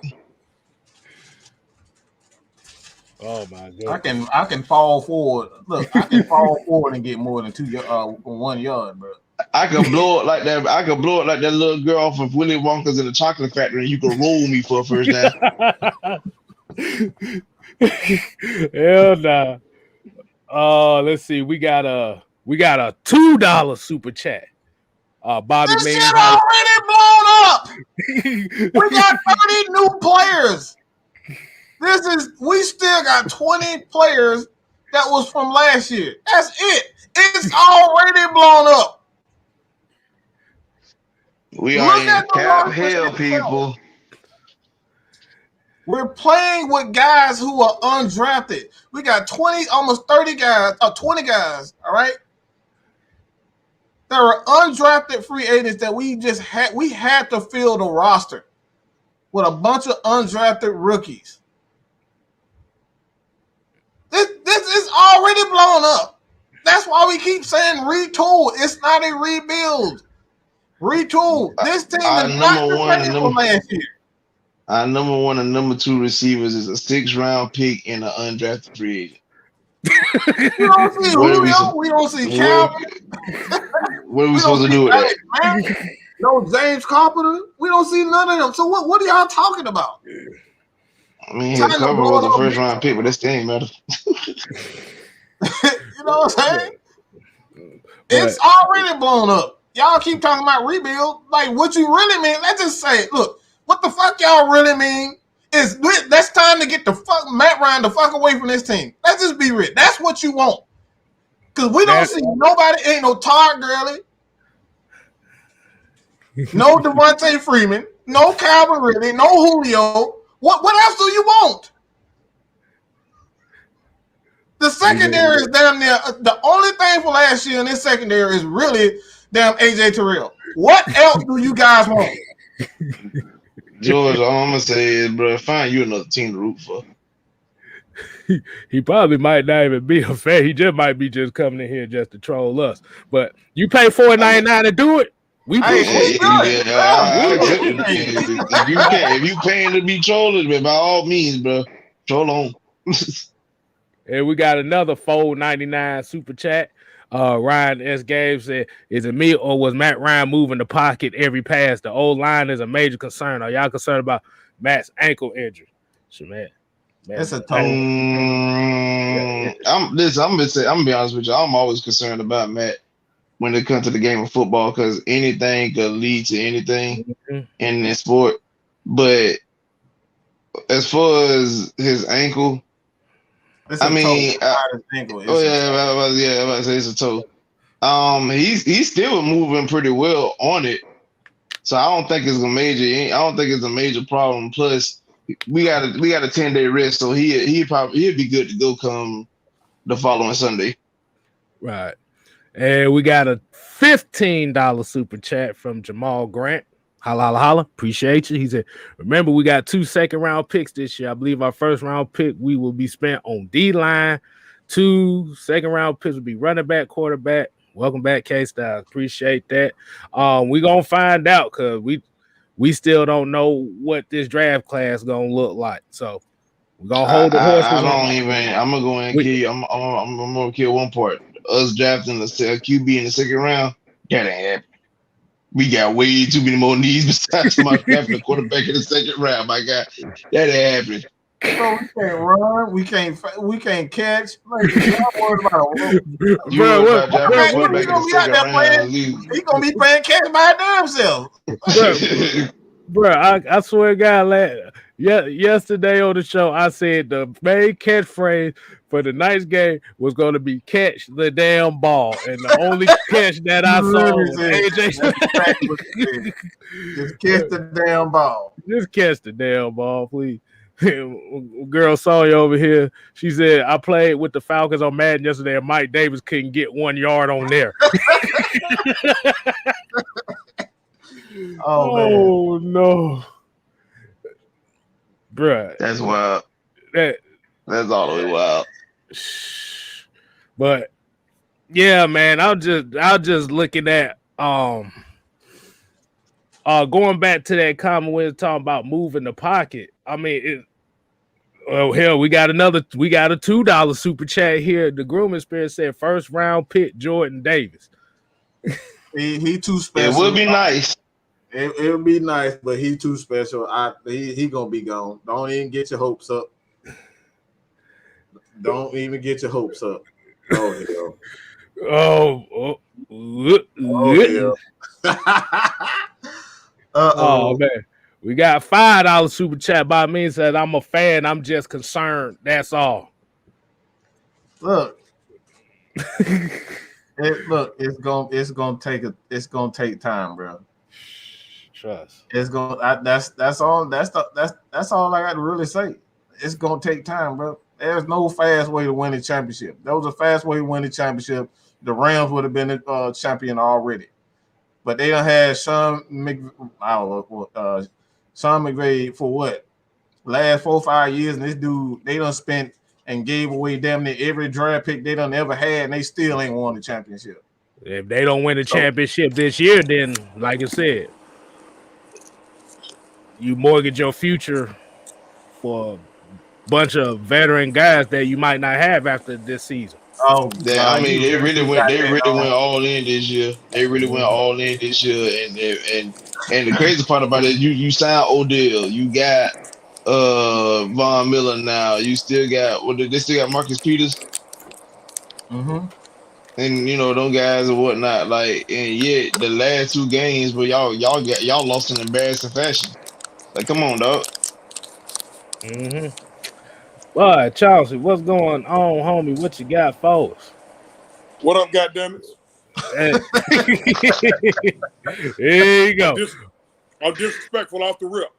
Oh my god! I can fall forward. Look, I can fall forward and get more than 1 yard, bro. I could blow it like that. I could blow it like that little girl off of Willy Wonka's in the Chocolate Factory, and you could roll me for a first down. Hell nah. Let's see. We got a $2 super chat. Bobby This Main shit already blown up. We got 30 new players. We still got 20 players that was from last year. That's it. It's already blown up. We are in cap hell, people. We're playing with guys who are undrafted. We got 20, almost 30 guys, 20 guys, all right? There are undrafted free agents that we had to fill the roster with a bunch of undrafted rookies. This is already blown up. That's why we keep saying retool. It's not a rebuild. Retool. This team is not the same from last year. Our number one and number two receivers is a 6th-round pick and an undrafted free agent. We don't see Julio. We don't see Calvin. What are we supposed to do with that? No James Carpenter. We don't see none of them. So what are y'all talking about? I mean, his cover was a 1st-round pick, but that still ain't matter. You know what I'm saying? It's already blown up. Y'all keep talking about rebuild. Like, what you really mean? Let's just say, look, what the fuck y'all really mean is that's time to get the fuck Matt Ryan the fuck away from this team. Let's just be real. That's what you want. Because we don't see nobody, ain't no Todd Gurley, no Devontae Freeman, no Calvin Ridley, no Julio. What else do you want? The secondary is damn near the only thing for last year in this secondary is really damn AJ Terrell. What else do you guys want? George, all I'm gonna say is, bro, find you another team to root for. He probably might not even be a fan. He just might be just coming in here just to troll us. But you pay $4.99 to do it. If you paying to be trolled, by all means, bro, troll on. And we got another $4.99 super chat. Ryan S. Gabe said, "Is it me or was Matt Ryan moving the pocket every pass? The old line is a major concern. Are y'all concerned about Matt's ankle injury?" So, man, It's a man, total. I'm gonna be honest with you. I'm always concerned about Matt when it comes to the game of football because anything could lead to anything in this sport. But as far as his ankle, It's I a mean, ankle. I'm about to say it's a toe. He's still moving pretty well on it, so I don't think it's a major. I don't think it's a major problem. Plus, we got a 10-day rest, so he'll be good to go come the following Sunday. right. And we got a $15 super chat from Jamal Grant. Holla, holla, holla. Appreciate you. He said, "Remember, we got 2 second-round picks this year. I believe our first-round pick we will be spent on D-line. 2 second-round picks will be running back, quarterback. Welcome back, Kstylz. Appreciate that. We're going to find out because we still don't know what this draft class going to look like. So we're going to hold the horses. I'm going to go and kill you. I'm going to kill one part. Us drafting the QB in the second round, that ain't happening. We got way too many more needs besides somebody drafting the quarterback in the second round. My God, that ain't happening. So we can't run. We can't catch. Like, worried about you worried about drafting a quarterback in the second round. He's gonna be playing catch by damn self. Bro, I swear to God, yesterday on the show, I said the main catchphrase for the night's game was going to be "catch the damn ball," and the only catch that I saw was AJ. Just catch the damn ball. Just catch the damn ball, please. Girl saw you over here. She said, "I played with the Falcons on Madden yesterday, and Mike Davis couldn't get 1 yard on there." Oh no, bruh. That's wild. That's all the way wild. But yeah, man, I'll just looking at going back to that comment when talking about moving the pocket. I mean, hell, we got a $2 super chat here. The Grooming Spirit said first round pick Jordan Davis. He too special. It would be nice. It would be nice, but he too special. He gonna be gone. Don't even get your hopes up. Don't even get your hopes up. Oh hell. Oh man. We got $5 super chat by me. Said I'm a fan. I'm just concerned. That's all. Look. It's gonna take time, bro. Trust. It's gonna. That's all. That's all I got to really say. It's gonna take time, bro. There's no fast way to win a championship. There was a fast way to win a championship. The Rams would have been a champion already, but they don't have Sean McVay for what? Last 4 or 5 years, and this dude they done spent and gave away damn near every draft pick they done ever had, and they still ain't won the championship. If they don't win the championship this year, then like I said, you mortgage your future for a bunch of veteran guys that you might not have after this season. Oh, I mean, they really went all in this year. They really went all in this year, and the crazy part about it, you signed Odell, you got Von Miller now, you still got they still got Marcus Peters, and those guys and whatnot. Like, and yet the last 2 games, but y'all lost in embarrassing fashion. Like, come on, dog. All right, Chelsea, what's going on, homie? What you got for us? What up, goddammit? There you go. I'm disrespectful off the rip.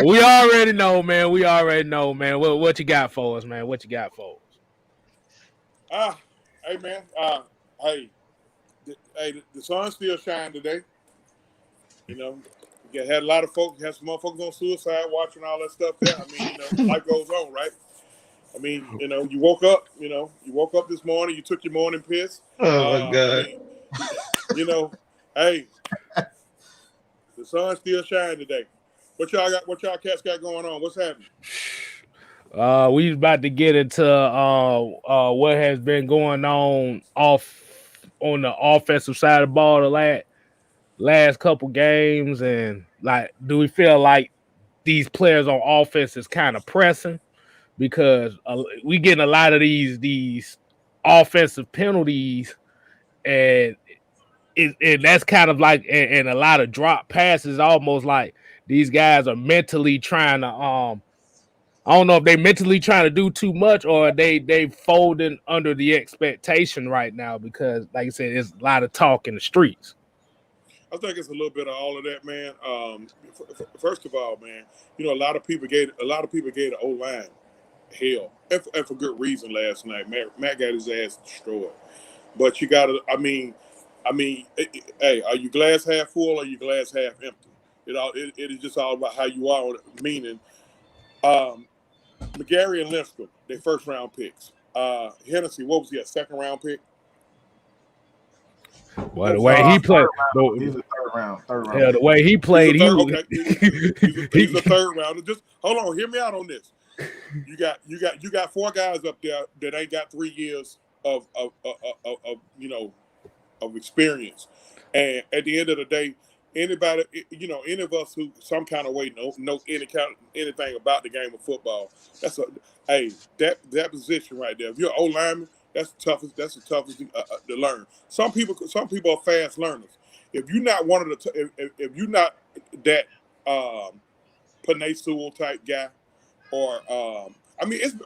We already know, man. What you got for us, man? What you got for us? Hey, man. The sun still shine today. We had a lot of folks, had some motherfuckers on suicide watching all that stuff there. I mean, life goes on, right? I mean, you woke up this morning, you took your morning piss. Oh my God. Hey, the sun still shine today. What y'all cats got going on? What's happening? We about to get into what has been going on the offensive side of the ball the last couple games, and like, do we feel like these players on offense is kind of pressing because we getting a lot of these offensive penalties, and that's kind of like and a lot of drop passes, almost like these guys are mentally trying to I don't know if they mentally trying to do too much or they folding under the expectation right now because, like I said, there's a lot of talk in the streets. I think it's a little bit of all of that, man. First of all, man, a lot of people gave the O line hell, and for good reason last night. Matt got his ass destroyed. But you got to, hey, are you glass half full or are you glass half empty? It is just all about how you are. Meaning, McGarry and Lindstrom, they first round picks. Hennessy, what was he, a second round pick? Well, the way he played, he's a third round. Yeah, the way he played, he's a third round. Just hold on, hear me out on this. You got 4 guys up there that ain't got 3 years of experience, and at the end of the day, anybody, any of us who some kind of way know anything about the game of football, that position right there. If you're an O-lineman, that's the toughest to learn. Some people are fast learners. If you're not one of the, if you're not that Panay Sewell type guy, or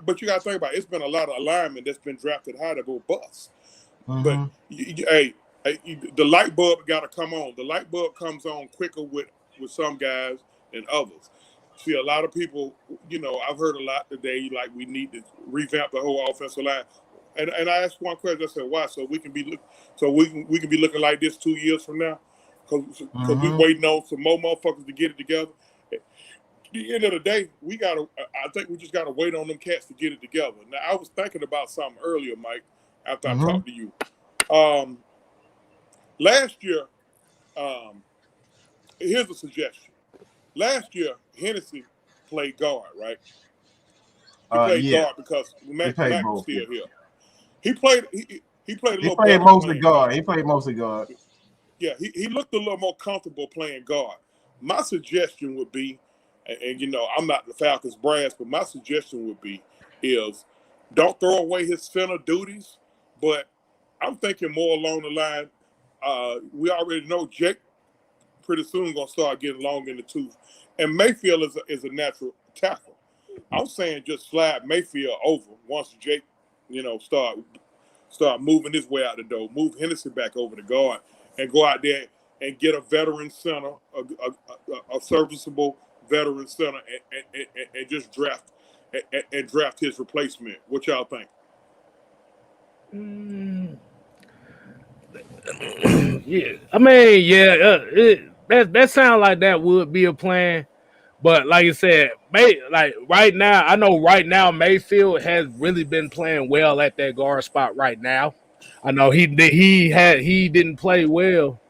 but you got to think about it. It's been a lot of alignment that's been drafted high that go bust. Mm-hmm. But the light bulb got to come on. The light bulb comes on quicker with some guys than others. See, a lot of people, I've heard a lot today, like we need to revamp the whole offensive line. And I asked one question. I said, "Why? So we can be looking like this 2 years from now? Because we waiting on some more motherfuckers to get it together." At the end of the day, I think we just gotta wait on them cats to get it together. Now, I was thinking about something earlier, Mike, after I talked to you. Last year, here's a suggestion. Last year, Hennessy played guard, right? He played guard because Matt was still here. He played mostly guard. He played mostly guard. Yeah, he looked a little more comfortable playing guard. My suggestion would be, and I'm not the Falcons brass, but my suggestion would be is don't throw away his center duties, but I'm thinking more along the line. We already know Jake pretty soon gonna start getting long in the tooth, and Mayfield is a natural tackle. I'm saying just slide Mayfield over once Jake, start moving his way out the door, move Hennessy back over the guard, and go out there and get a veteran center, a serviceable veteran center, and just draft his replacement. What y'all think? Yeah, I mean, that sounds like that would be a plan. But like you said, right now, I know right now Mayfield has really been playing well at that guard spot right now. I know he didn't play well.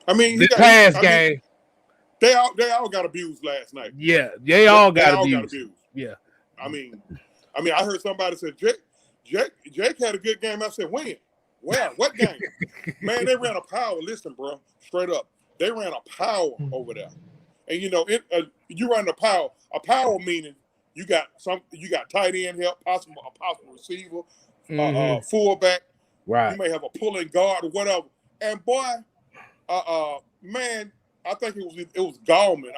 I mean, this past game, they all got abused last night. Yeah, they all got abused. Yeah. I mean, I heard somebody say Jake had a good game. I said, when? Where? What game? Man, they ran a power. Listen, bro, straight up, they ran a power over there. And you run a power meaning you got tight end help, a possible receiver, fullback. Right. You may have a pulling guard or whatever. And boy, man, I think it was Gallman.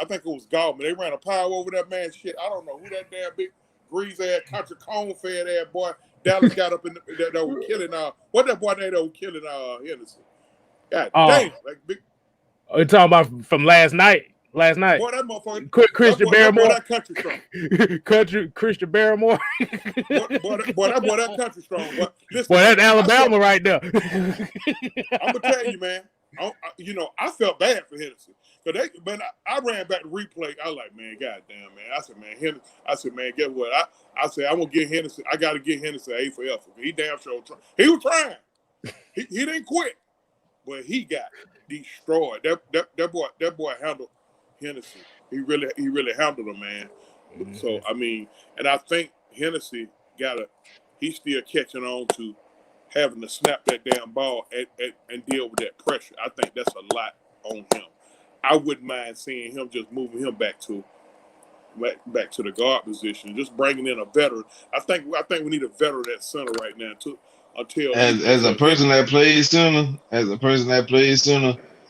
They ran a power over that man. Shit, I don't know who that damn big grease ass country cone fed ass boy Dallas got up in that was killing. What that boy that was killing Henderson? God damn, like big. Are you talking about from last night? Boy, that motherfucker. Christian Barrymore. That country strong. Christian Barrymore. That country strong. But listen, that's Alabama right there. I'm gonna tell you, man. I felt bad for Henderson. But I ran back to replay. I was like, man, goddamn, man. I said, man, guess what? I said, I'm gonna get Henderson. I got to get Henderson A for effort. He damn sure tried. He was trying. He didn't quit, but he got destroyed. That boy handled Henderson. He really handled him, man. So I mean, and I think Hennessy he's still catching on to having to snap that damn ball and deal with that pressure. I think that's a lot on him. I wouldn't mind seeing him just moving him back to the guard position, just bringing in a veteran. I think we need a veteran at center right now too. As a person that plays center,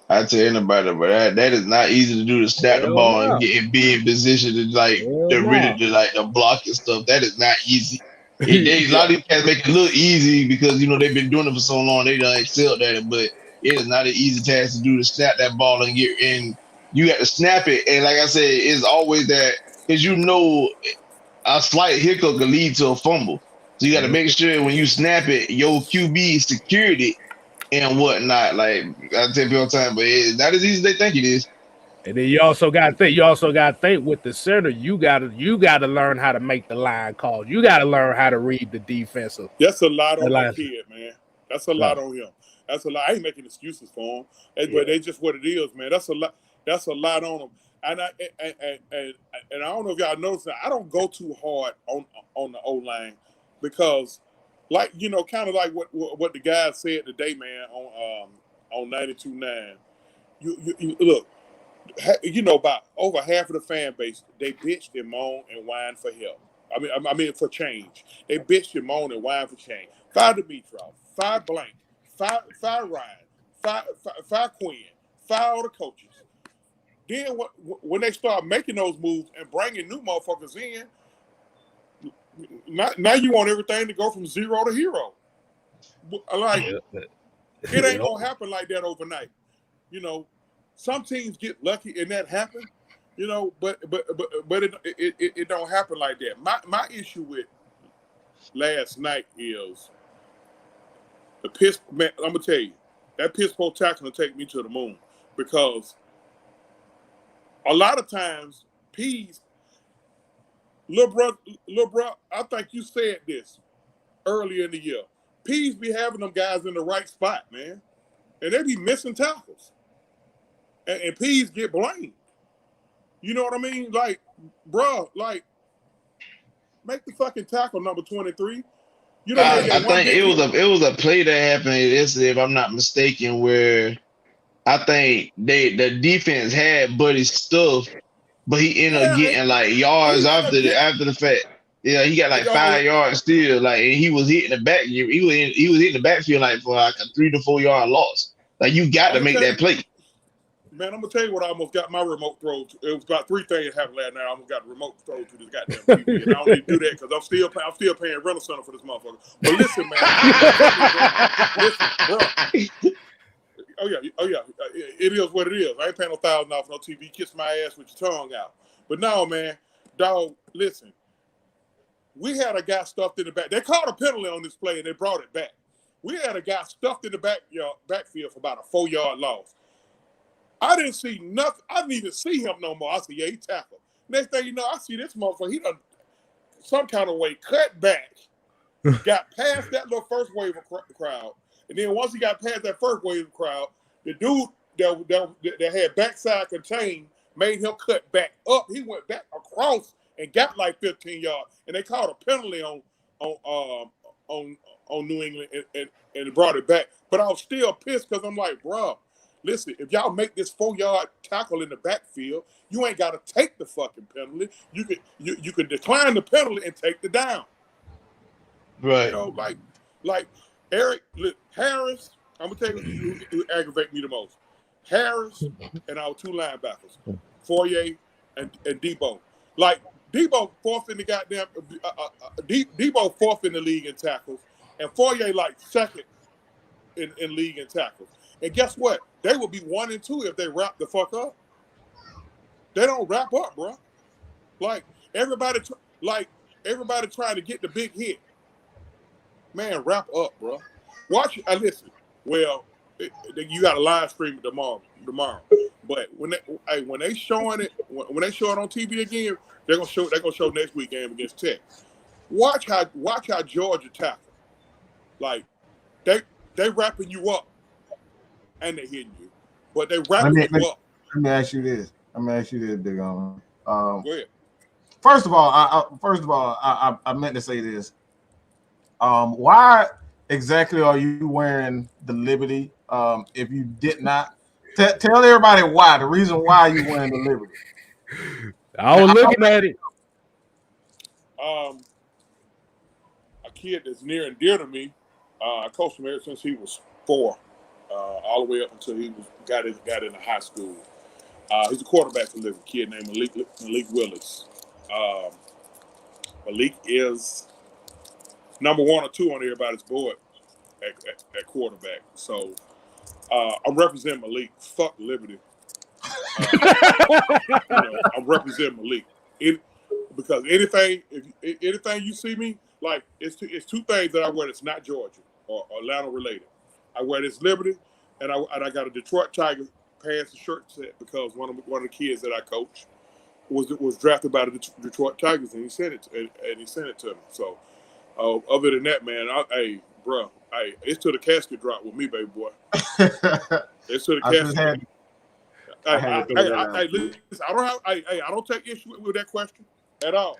I tell anybody, but that is not easy to do, to snap the Hell ball and no. be in position to Hell they're ready no. to the block and stuff. That is not easy. A lot of these guys make it look easy because they've been doing it for so long, they done excelled at it, but it is not an easy task to do, to snap that ball and get in. You got to snap it, and like I said, it's always that, because a slight hiccup could lead to a fumble. So you got to make sure when you snap it, your QB secured it and whatnot. Like I tell people all the time, but it's not as easy as they think it is. And then you also got to think with the center, you got to learn how to make the line calls. You got to learn how to read the defensive. That's a lot on that kid, man. That's a lot on him. That's a lot. I ain't making excuses for him, but they just what it is, man. That's a lot. That's a lot on him. And I don't know if y'all noticed that I don't go too hard on the O line, because, like, kind of like what the guy said today, man, on 92.9. You look, about over half of the fan base, they bitched and moaned and whined for help. I mean for change. They bitched and moaned and whined for change. Fire Dimitrov, fire Blank, fire Ryan, fire Quinn, fire all the coaches. Then when they start making those moves and bringing new motherfuckers in, now you want everything to go from zero to hero. Like, it ain't gonna happen like that overnight. Some teams get lucky and that happens, but it don't happen like that. My issue with last night is the piss. Man, I'm gonna tell you, that piss poor tackle will take me to the moon, because a lot of times, P's, little bro, I think you said this earlier in the year. P's be having them guys in the right spot, man. And they be missing tackles. And P's get blamed. You know what I mean? Like, bro, make the fucking tackle number 23. I think it was a play that happened yesterday, if I'm not mistaken, where I think the defense had Buddy's stuff, but he ended up getting yards after the fact. Yeah, he got 5 yards still, and he was hitting the back. He was hitting the backfield for a 3 to 4 yard loss. You got to make that play. Man, I'm gonna tell you what I almost got my remote throw to. It was about 3 things happened last night. I almost got the remote throw to this goddamn TV, and I don't need to do that because I'm still paying rental center for this motherfucker. But listen, man, bro. Oh yeah, it is what it is. I ain't paying no $1,000 for no TV. Kiss my ass with your tongue out. But no, man, dog. Listen, we had a guy stuffed in the back. They called a penalty on this play and they brought it back. We had a guy stuffed in the backfield for about a 4 yard loss. I didn't see nothing. I didn't even see him no more. I said, yeah, he tackled. Next thing you know, I see this motherfucker. He done some kind of way cut back, got past that little first wave of crowd. And then once he got past that first wave of crowd, the dude that had backside contained made him cut back up. He went back across and got 15 yards. And they called a penalty on New England and brought it back. But I was still pissed because I'm like, bro, listen, if y'all make this 4 yard tackle in the backfield, you ain't got to take the fucking penalty. You can decline the penalty and take the down. Right. Like Eric Harris, I'm gonna tell you who aggravate me the most. Harris and our 2 linebackers, Fourier and Debo. Debo fourth in the goddamn Debo fourth in the league in tackles, and Fourier second in league in tackles. And guess what? They would be 1 and 2 if they wrap the fuck up. They don't wrap up, bro. Everybody trying to get the big hit. Man, wrap up, bro. Watch. Listen. Well, you got a live stream tomorrow. But when they showing it on TV again, they're gonna show next week game against Tech. Watch how Georgia tackle. They wrapping you up. And they're hitting you, but they wrapping you up. Let me ask you this, Big On. Go ahead. First of all, I meant to say this. Why exactly are you wearing the Liberty? If you did not, tell everybody why. The reason why you wearing the Liberty. I was looking at it. A kid that's near and dear to me. I coached him ever since he was 4, all the way up until he got into high school. He's a quarterback for Liberty, kid named Malik Willis. Malik is number 1 or 2 on everybody's board at quarterback. So I'm representing Malik. Fuck Liberty. I'm representing Malik. Because anything you see me, like, it's 2 things that I wear that's not Georgia or Atlanta related. I wear this Liberty, and I got a Detroit Tigers pants and shirt set because one of the kids that I coach was drafted by the Detroit Tigers, and he sent it to me. So other than that, man, it's to the casket drop with me, baby boy. It's to the casket. I don't take issue with that question at all.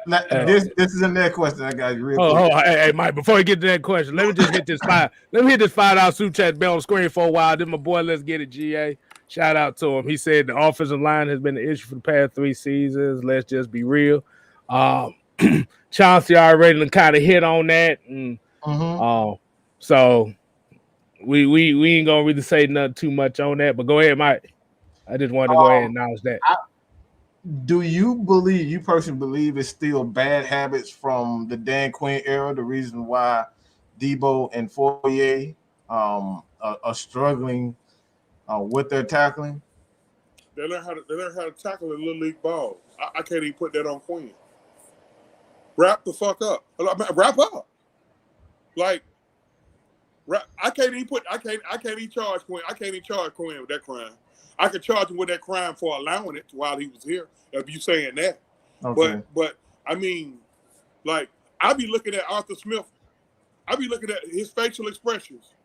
This is another question I got real quick. Hey, Mike, before you get to that question, let me just hit this $5 super chat been on the screen for a while. Then my boy, let's get it, GA. Shout out to him. He said the offensive line has been an issue for the past 3 seasons. Let's just be real. Chauncey already kind of hit on that, and so we ain't gonna really say nothing too much on that. But go ahead, Mike. I just wanted to go ahead and acknowledge that. Do you personally believe it's still bad habits from the Dan Quinn era? The reason why Debo and Fourier are struggling with their tackling? They learn how to tackle a little league ball. I can't even put that on Quinn. Wrap the fuck up. Wrap up. Like, I can't even charge Quinn. I can't even charge Quinn with that crime. I could charge him with that crime for allowing it while he was here. If you saying that, okay. But I mean, like, I be looking at Arthur Smith. I be looking at his facial expressions.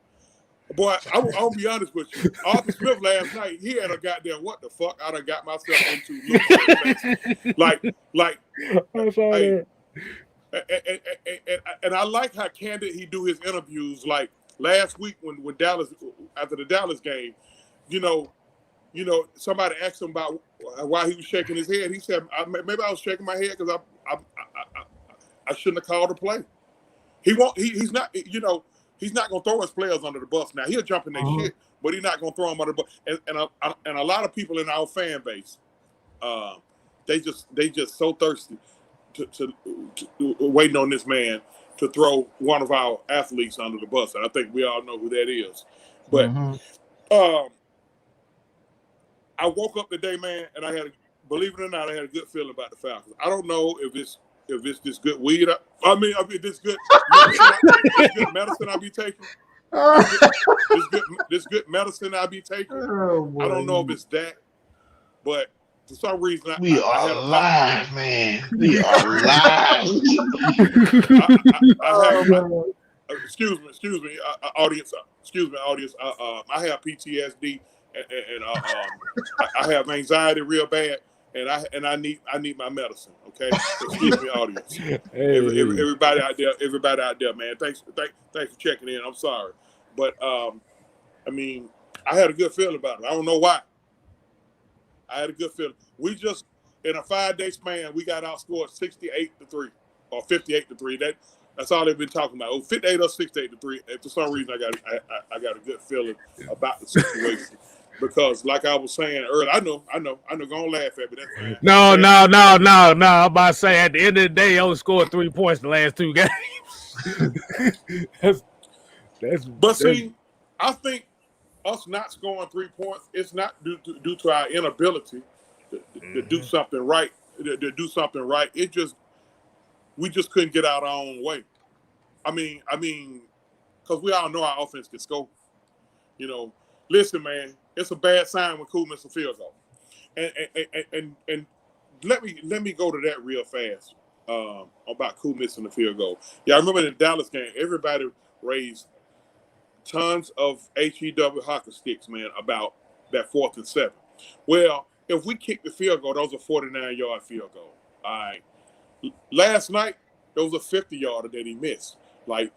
Boy, I'll be honest with you. Arthur Smith last night, he had a goddamn what the fuck I done got myself into. Like, and I like how candid he do his interviews. Like last week when Dallas, after the Dallas game, you know, somebody asked him about why he was shaking his head. He said, maybe I was shaking my head because I shouldn't have called a play. He's not, he's not going to throw his players under the bus. Now, he'll jump in their shit, but he's not going to throw them under the bus. And a lot of people in our fan base, they just so thirsty to waiting on this man to throw one of our athletes under the bus. And I think we all know who that is. But I woke up today, man, and believe it or not, I had a good feeling about the Falcons. I don't know if it's this good weed. This good medicine I be taking. This good medicine I be taking. I don't know if it's that, but for some reason, we are live, man. We are live. Excuse me, audience. Excuse me, audience. I have PTSD. And I have anxiety real bad, and I need my medicine. Okay, excuse me, audience. Everybody out there, man. Thanks for checking in. I'm sorry, but I mean, I had a good feeling about it. I don't know why. I had a good feeling. We just in a 5-day span, we got outscored 68-3 or 58-3. That's all they've been talking about. 58 or 68-3. And for some reason, I got a good feeling about the situation. Because, like I was saying earlier, I know, gonna laugh at me. That's fine. No. I'm about to say, at the end of the day, I only scored 3 points the last 2 games. See, I think us not scoring 3 points, it's not due to our inability to do something right. To do something right, we just couldn't get out our own way. I mean, because we all know our offense can score. Listen, man. It's a bad sign when Cool misses a field goal, and let me go to that real fast about Cool missing the field goal. Yeah, I remember in the Dallas game, everybody raised tons of HEW hockey sticks, man, about that 4th and 7. Well, if we kick the field goal, those are 49-yard field goal. All right. Last night, there was a 50-yarder that he missed. Like,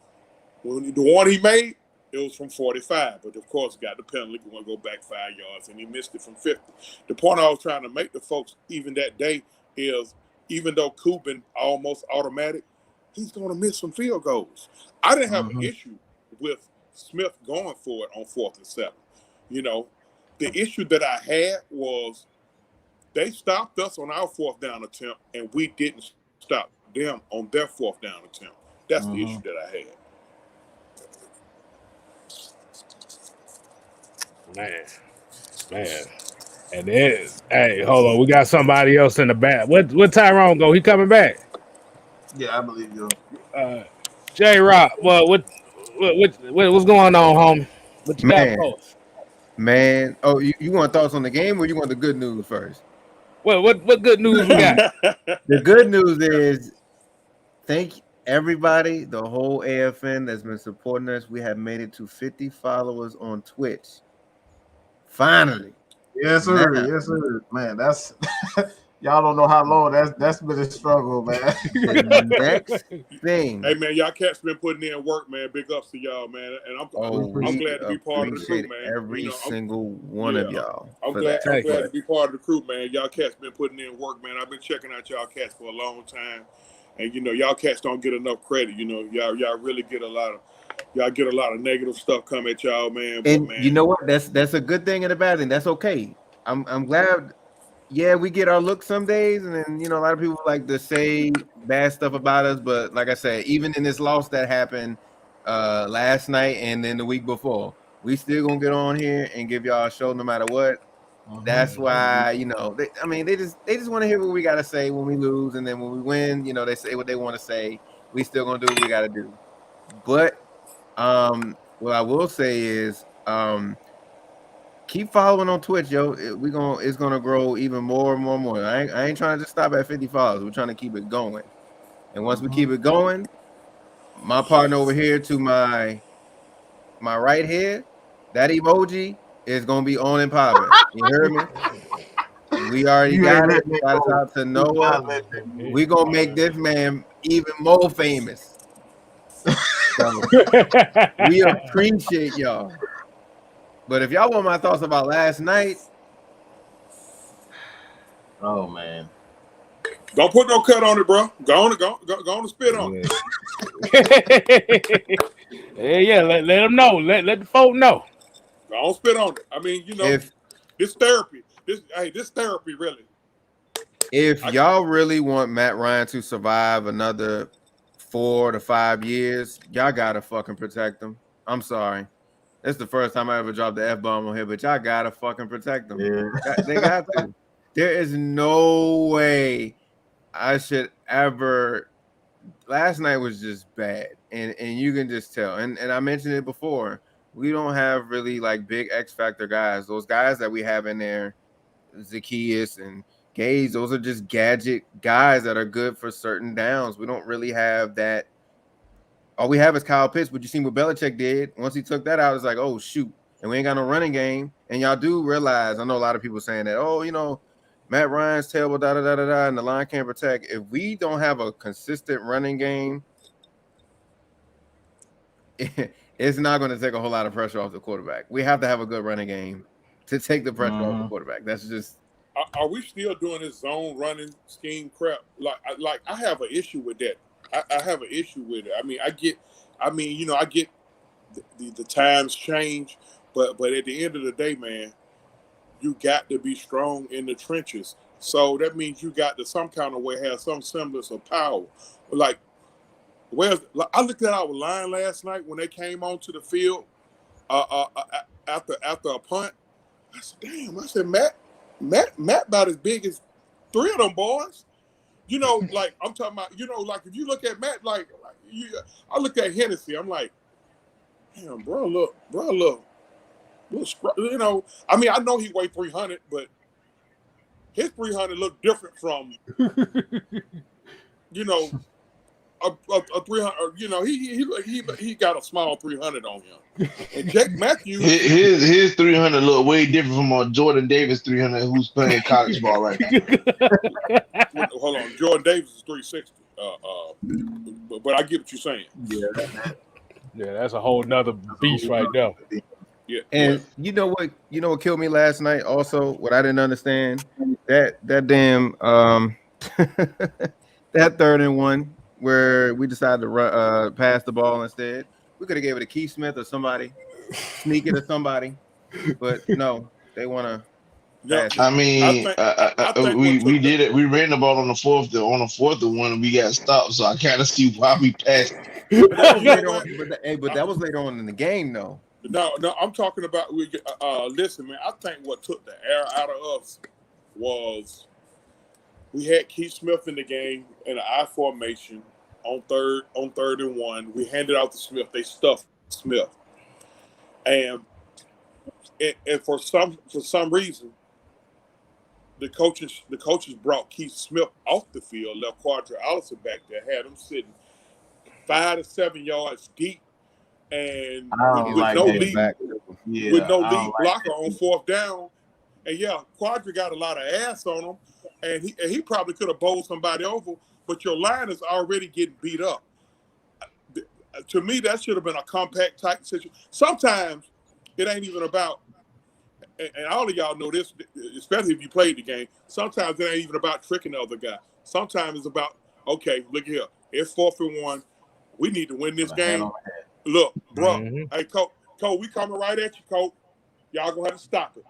when the one he made, it was from 45, but of course got the penalty, going to go back 5 yards, and he missed it from 50. The point I was trying to make to folks even that day is, even though Coop been almost automatic, he's going to miss some field goals. I didn't have an issue with Smith going for it on 4th and 7. You know, the issue that I had was they stopped us on our 4th down attempt, and we didn't stop them on their 4th down attempt. That's the issue that I had. Man. And then, hey, hold on. We got somebody else in the back. What Tyrone go? He coming back? Yeah, I believe you. J Rock, what's going on, homie? What you got for us? Man. Oh, you want thoughts on the game or you want the good news first? Well, what good news we got? The good news is thank everybody, the whole AFN that's been supporting us. We have made it to 50 followers on Twitch. Finally. Yes, sir. Now, yes, sir. Man, that's y'all don't know how long that's been a struggle, man. The next thing. Hey man, y'all cats been putting in work, man. Big ups to y'all, man. And I'm glad to be part of the crew, man. Every single one of y'all. I'm glad to be part of the crew, man. Y'all cats been putting in work, man. I've been checking out y'all cats for a long time. And you know, y'all cats don't get enough credit. You know, y'all really get a lot of negative stuff come at y'all, man. And man, you know what? That's a good thing and a bad thing. That's okay. I'm glad. Yeah, we get our look some days, and then a lot of people like to say bad stuff about us. But like I said, even in this loss that happened last night and then the week before, we still gonna get on here and give y'all a show no matter what. That's why they just want to hear what we gotta say when we lose, and then when we win, they say what they want to say. We still gonna do what we gotta do. But what I will say is keep following on Twitch, yo. It's gonna grow even more and more and more. I ain't trying to just stop at 50 followers. We're trying to keep it going. And once we keep it going, my partner over here to my right here, that emoji is gonna be on and popping. You heard me? We already got it. Shout out to Noah. We gonna make this man even more famous. So, we appreciate y'all. But if y'all want my thoughts about last night, oh man, don't put no cut on it, bro. Go on and spit on it. Yeah, let them know. Let the folk know. Go on, spit on it. I mean, this therapy. This therapy really. If y'all really want Matt Ryan to survive another 4 to 5 years, y'all gotta fucking protect him. I'm sorry. That's the first time I ever dropped the F-bomb on here, but y'all gotta fucking protect them. Yeah. They got to. There is no way I should ever. Last night was just bad, and you can just tell. And I mentioned it before. We don't have really like big X Factor guys. Those guys that we have in there, Zacchaeus and Gaze, those are just gadget guys that are good for certain downs. We don't really have that. All we have is Kyle Pitts, but you seen what Belichick did. Once he took that out, it's like, oh, shoot. And we ain't got no running game. And y'all do realize, I know a lot of people saying that, Matt Ryan's terrible, da-da-da-da-da, and the line can't protect. If we don't have a consistent running game, it's not going to take a whole lot of pressure off the quarterback. We have to have a good running game to take the pressure off the quarterback. That's just... Are we still doing this zone running scheme crap? Like I have an issue with that. I have an issue with it. I get the times change, but at the end of the day, man, you got to be strong in the trenches. So that means you got to some kind of way have some semblance of power. I looked at our line last night when they came onto the field after a punt. I said, damn. I said, Matt about as big as 3 of them boys. Like I'm talking about, like if you look at Matt, I look at Hennessy, I'm like, damn, bro, look, I know he weighed 300, but his 300 looked different from, a 300. You know, he got a small 300 on him. And Jake Matthews, his 300 look way different from Jordan Davis 300, who's playing college ball right now. Hold on, Jordan Davis is 360. But I get what you're saying. Yeah, that's a whole nother beast right there. Yeah, and you know what killed me last night? Also, what I didn't understand that damn that 3rd and 1 where we decided to run, pass the ball instead. We could have gave it to Keith Smith or somebody, sneak it to somebody, but no, they want to. Yeah, I mean, I think we did it. We ran the ball on the 4th and 1, and we got stopped. So I kind of see why we passed. But that was later on in the game, though. No, I'm talking about. Listen, man. I think what took the air out of us was we had Keith Smith in the game in an I formation on 3rd and 1. We handed out to Smith. They stuffed Smith, and for some reason, the coaches brought Keith Smith off the field, left Quadra Allison back there, had him sitting 5 to 7 yards deep, and with no lead blocker on 4th down. And yeah, Quadra got a lot of ass on him, and he probably could have bowled somebody over, but your line is already getting beat up. To me, that should have been a compact type situation. Sometimes it ain't even about, and all of y'all know this, especially if you played the game, sometimes it ain't even about tricking the other guy. Sometimes it's about, okay, look here, it's 4th and 1. We need to win this game. Look, bro, hey, Coach, we coming right at you, Coach. Y'all gonna have to stop it.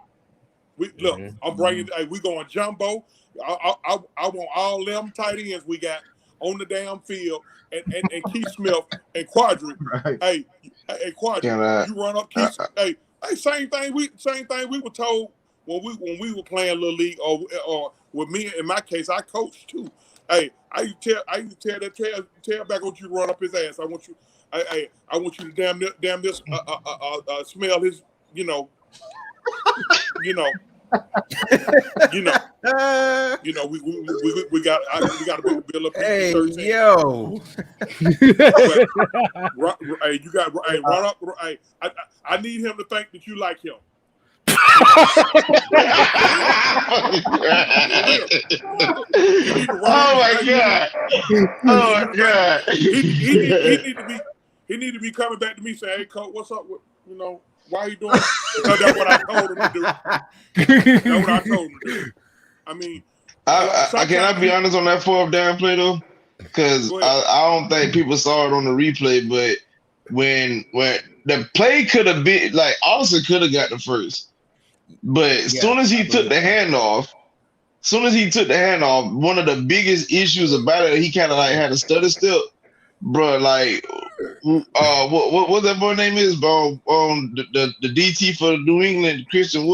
I'm bringing. Hey, we going jumbo. I want all them tight ends we got on the damn field, and Keith Smith and Quadri. Right. Hey, Quadri, you run up Keith. Hey, same thing we were told when we were playing little league, or with me in my case, I coached too. Hey, I used to tell that tailback, I want you to run up his ass. I want you to damn this smell his, you know, we got to build up. Hey, 13. yo. Run up. I need him to think that you like him. Oh my God! He need to be coming back to me saying, "Hey, Coach, what's up with why are you doing?" Because that's what I told him to do. That's what I told him to do. I mean, can I be honest on that 4th down play though? Because I don't think people saw it on the replay, but when the play could have been like Austin could have got the first. But as soon as he took the handoff, one of the biggest issues about it, he kind of like had a stutter step, bro. Like, what that boy name is, bro? The DT for New England, Christian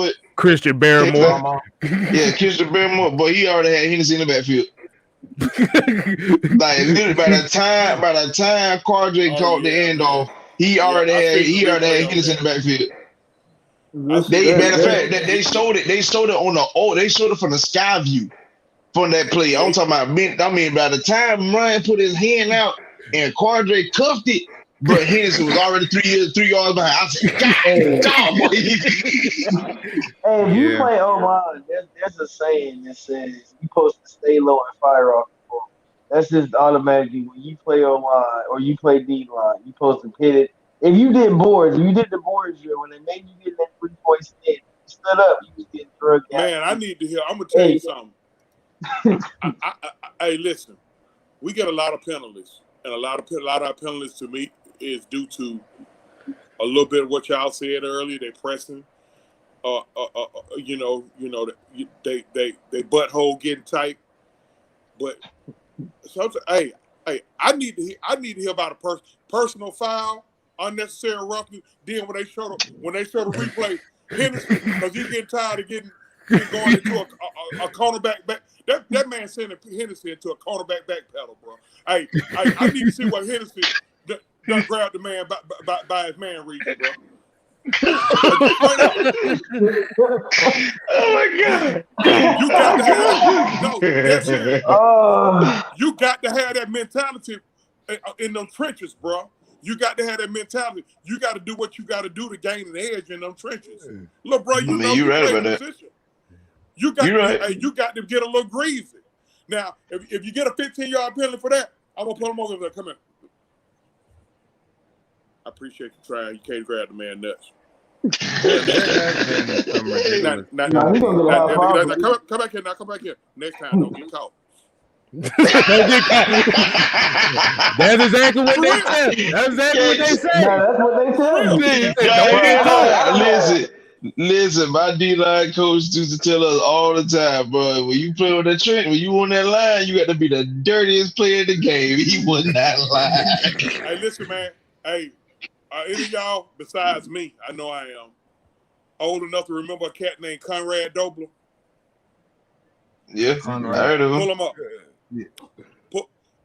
Barrymore. Yeah, Christian Barrymore. But he already had Hennessy in the backfield. Like literally, by the time Quadri caught the end off, he already had Hennessy in the backfield. Matter of fact, they showed it. They showed it from the sky view from that play. I'm talking about. I mean, by the time Ryan put his hand out and Quadri cuffed it, but Hennessy was already 3 yards behind. I said, "God, dog, boy." Hey, if you play O-line, there's a saying that says you're supposed to stay low and fire off the ball. That's just automatically when you play O-line or you play D-line, you're supposed to hit it. If you did the boards drill, when they made you get that 3-point stand, you stood up, you was getting drugged out. Man, I need to hear. I'm gonna tell you something. Hey, listen, we get a lot of penalties, and a lot of our penalties to me is due to a little bit of what y'all said earlier. They pressing, they butthole getting tight. But sometimes, hey, I need to hear about a personal foul. Unnecessary roughness. Then when they show the replay, Hennessy, because he's getting tired of getting going into a cornerback back. That man sending Hennessy into a cornerback back pedal, bro. Hey, I need to see what Hennessy done grabbed the man by his man region, bro. Oh my God! You got to have that mentality in them trenches, bro. You got to have that mentality. You got to do what you got to do to gain an edge in them trenches. Look, bro, you you right play about that. position. You got to get a little greasy. Now, if you get a 15-yard penalty for that, I'm gonna pull him over and say, "Come here. I appreciate you trying. You can't grab the man nuts." Come back here now. Come back here. Next time, don't get caught. That's exactly what they said. That's exactly what they said. No, that's what they tell you. Listen, my D-line coach used to tell us all the time, bro, when you play on that Trent, when you on that line, you got to be the dirtiest player in the game. He was not lying. Hey, listen, man. Hey, any of y'all besides me, I know I am, old enough to remember a cat named Conrad Dobler? Yeah, I heard of him. Pull him up.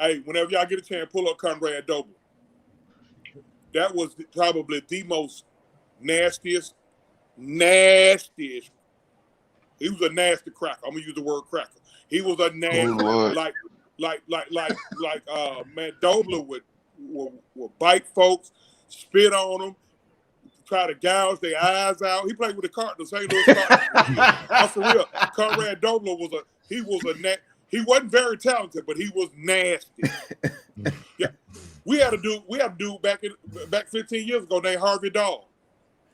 Hey, whenever y'all get a chance, pull up Conrad Dobler. That was probably the most nastiest. He was a nasty cracker. I'm gonna use the word cracker. He was a nasty, man. Dobler would bite folks, spit on them, try to gouge their eyes out. He played with the Cardinals, St. Louis Cardinals. That's for real. Conrad Dobler he wasn't very talented, but he was nasty. Yeah, we had a dude back 15 years ago named Harvey Dahl.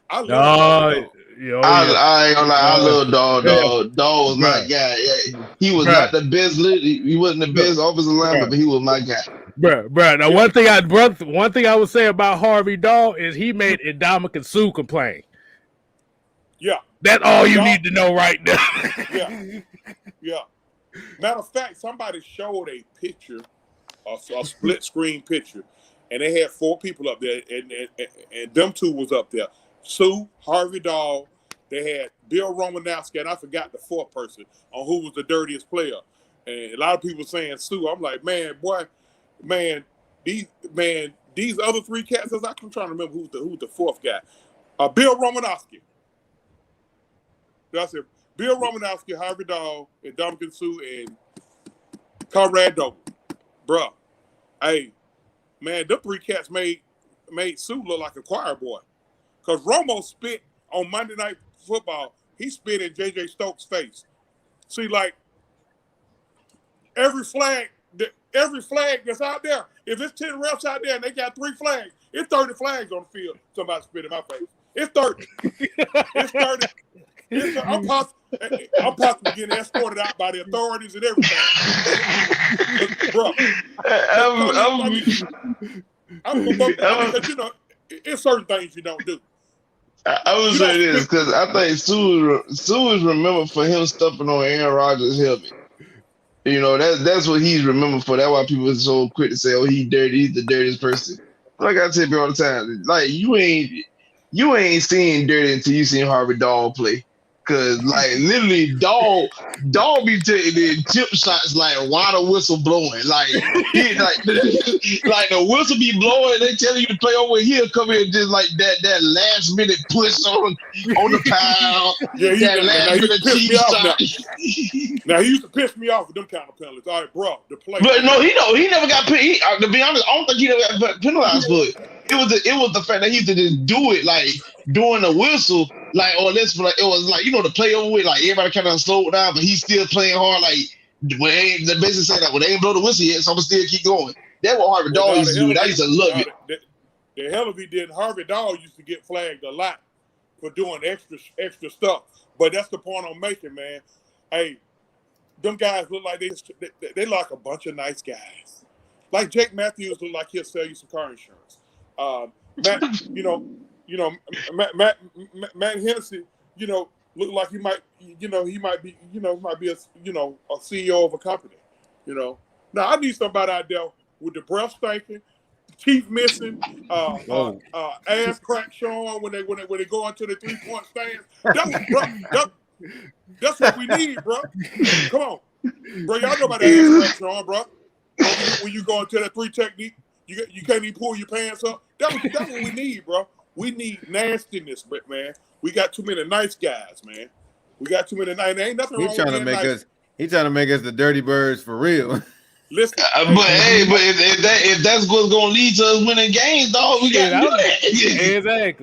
I love I ain't gonna lie, I love Dog. Dog was my guy. Yeah. He was not the best. He wasn't the best offensive lineman, but he was my guy. Bro. Now, one thing I would say about Harvey Dahl is he made Ndamukong Suh complain. Yeah, that's all you need to know right now. Yeah. Matter of fact, somebody showed a picture, a split screen picture, and they had 4 people up there, and them 2 was up there. Sue, Harvey Dahl, they had Bill Romanowski, and I forgot the 4th person on who was the dirtiest player. And a lot of people saying Sue. I'm like, these other 3 cats. I'm trying to remember who's the 4th guy. Bill Romanowski. That's it. Bill Romanowski, Harvey Dahl, and Ndamukong Suh, and Conrad Dobler. Bruh. Hey, man, them 3 cats made Sue look like a choir boy. Because Romo spit on Monday Night Football. He spit in J.J. Stokes' face. See, like, every flag that's out there, if it's 10 refs out there and they got 3 flags, it's 30 flags on the field. Somebody spit in my face. It's 30. It's 30. I'm possibly getting escorted out by the authorities and everything. Bro. Because, you know, it's certain things you don't do. I would say this because I think Sue is remembered for him stuffing on Aaron Rodgers' helmet. You know, that's what he's remembered for. That's why people are so quick to say, "Oh, he's dirty. He's the dirtiest person." Like I tell people all the time, like you ain't seeing dirty until you seen Harvey Dahl play. Cause like literally, dog be taking the chip shots like while the whistle blowing, like the whistle be blowing. They tell you to play over here, come in just like that last minute push on the pile. Yeah, that last minute cheap shot. Now he used to piss me off with them kind of penalties. All right, bro, the play. But no, he never got. To be honest, I don't think he never got penalized for it. It was the fact that he used to just do it like during the whistle. Like, or it was like, you know, the play over with, like, everybody kind of slowed down, but he's still playing hard. Like, the basically saying that, well, they ain't blow the whistle yet, so I'm going to still keep going. That's what Harvey Dahl used to do. I used to love it. The hell of he did. Harvey Dahl used to get flagged a lot for doing extra stuff. But that's the point I'm making, man. Hey, them guys look like they like a bunch of nice guys. Like Jake Matthews look like he'll sell you some car insurance. Matt Hennessy, you know, look like he might be a CEO of a company, you know. Now I need somebody out there with the breath stinking, teeth missing, ass crack showing when they go into the 3-point stands. That's what we need, bro. Come on, bro. Y'all know about the ass crack showing, bro. When you go into that 3 technique, you can't even pull your pants up. That's what we need, bro. We need nastiness, but man, we got too many nice guys, man. We got too many nice. There ain't nothing wrong with being nice. He's trying to make us the dirty birds for real. Listen, but if that's what's gonna lead to us winning games, dog, we got to do that.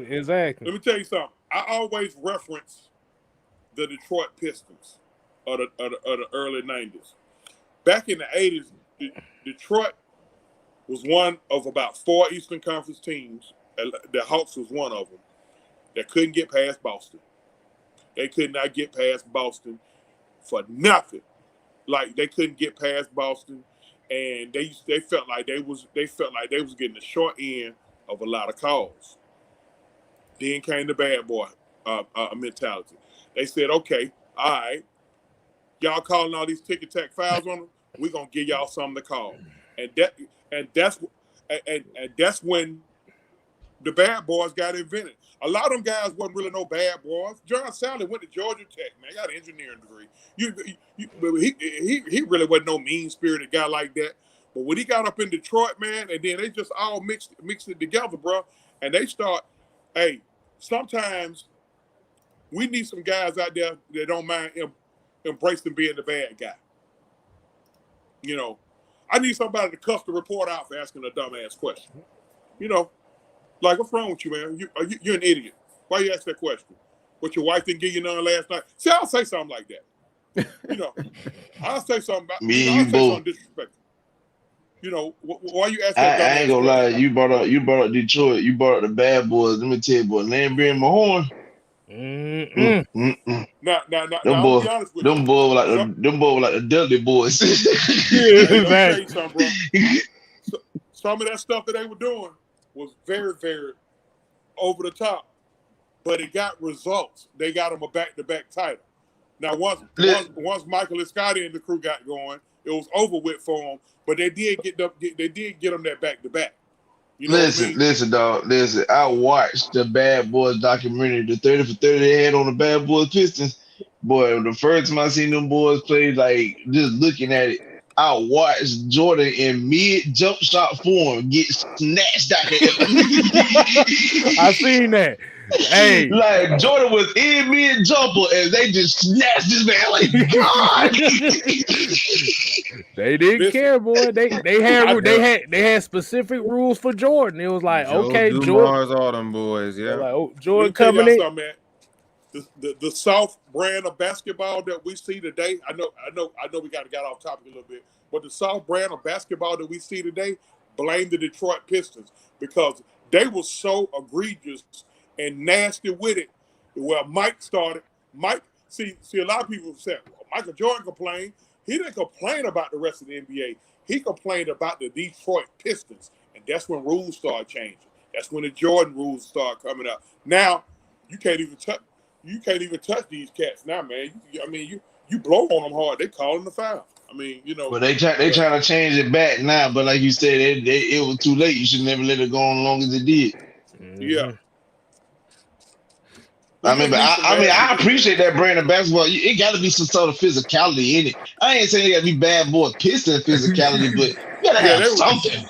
Exactly. Let me tell you something. I always reference the Detroit Pistons of the early 90s. Back in the 80s, Detroit was one of about 4 Eastern Conference teams. The Hawks was one of them that couldn't get past Boston. They could not get past Boston for nothing. Like they couldn't get past Boston, and they felt like they was getting the short end of a lot of calls. Then came the bad boy mentality. They said, "Okay, all right, y'all calling all these tick tack fouls on them. We're gonna give y'all something to call." And that's when the bad boys got invented. A lot of them guys wasn't really no bad boys. John Sally went to Georgia Tech, man. He got an engineering degree. He really wasn't no mean-spirited guy like that. But when he got up in Detroit, man, and then they just all mixed it together, bro. And they start, hey, sometimes we need some guys out there that don't mind embracing being the bad guy. You know, I need somebody to cuss the report out for asking a dumbass question. You know, like, what's wrong with you, man? You're an idiot. Why you ask that question? What, your wife didn't give you none last night? See, I'll say something like that. You know, I'll say something about Me and I'll you say both. something disrespectful. You know, why you ask that? I ain't gonna lie. You brought up Detroit. You brought up the bad boys. Let me tell you, boy, Lambert and Mahorn. Now, Them I'll boys, be honest with them boys were like the Dudley boys. Hey, let me tell you something, bro. Some of that stuff that they were doing was very, very over the top, but it got results. They got them a back-to-back title. Now, once Michael and Scotty and the crew got going, it was over with for them. But they did get them that back-to-back. You know listen, dog. Listen, I watched the Bad Boys documentary, the 30 for 30 they had on the Bad Boys Pistons. Boy, the first time I seen them boys play, like just looking at it, I watched Jordan in mid jump shot form get snatched out of it. I seen that. Hey, like Jordan was in mid jumper and they just snatched this man. Like, God. They didn't care, boy. They had specific rules for Jordan. It was like, Joe okay, Dumars, Jordan. all them boys, yeah. Like, oh, Let Jordan me tell coming y'all in. something, man. The soft brand of basketball that we see today, I know we got off topic a little bit, but the soft brand of basketball that we see today, blame the Detroit Pistons because they were so egregious and nasty with it. Well, Mike started. See, a lot of people said Michael Jordan complained. He didn't complain about the rest of the NBA. He complained about the Detroit Pistons, and that's when rules started changing. That's when the Jordan rules started coming up. Now you can't even touch these cats now, man. You blow on them hard, they calling the foul. I mean, you know. But they trying to change it back now. But like you said, it was too late. You should never let it go on as long as it did. Yeah. I appreciate that brand of basketball. It got to be some sort of physicality in it. I ain't saying it got to be bad boy piston physicality, but you got to have something.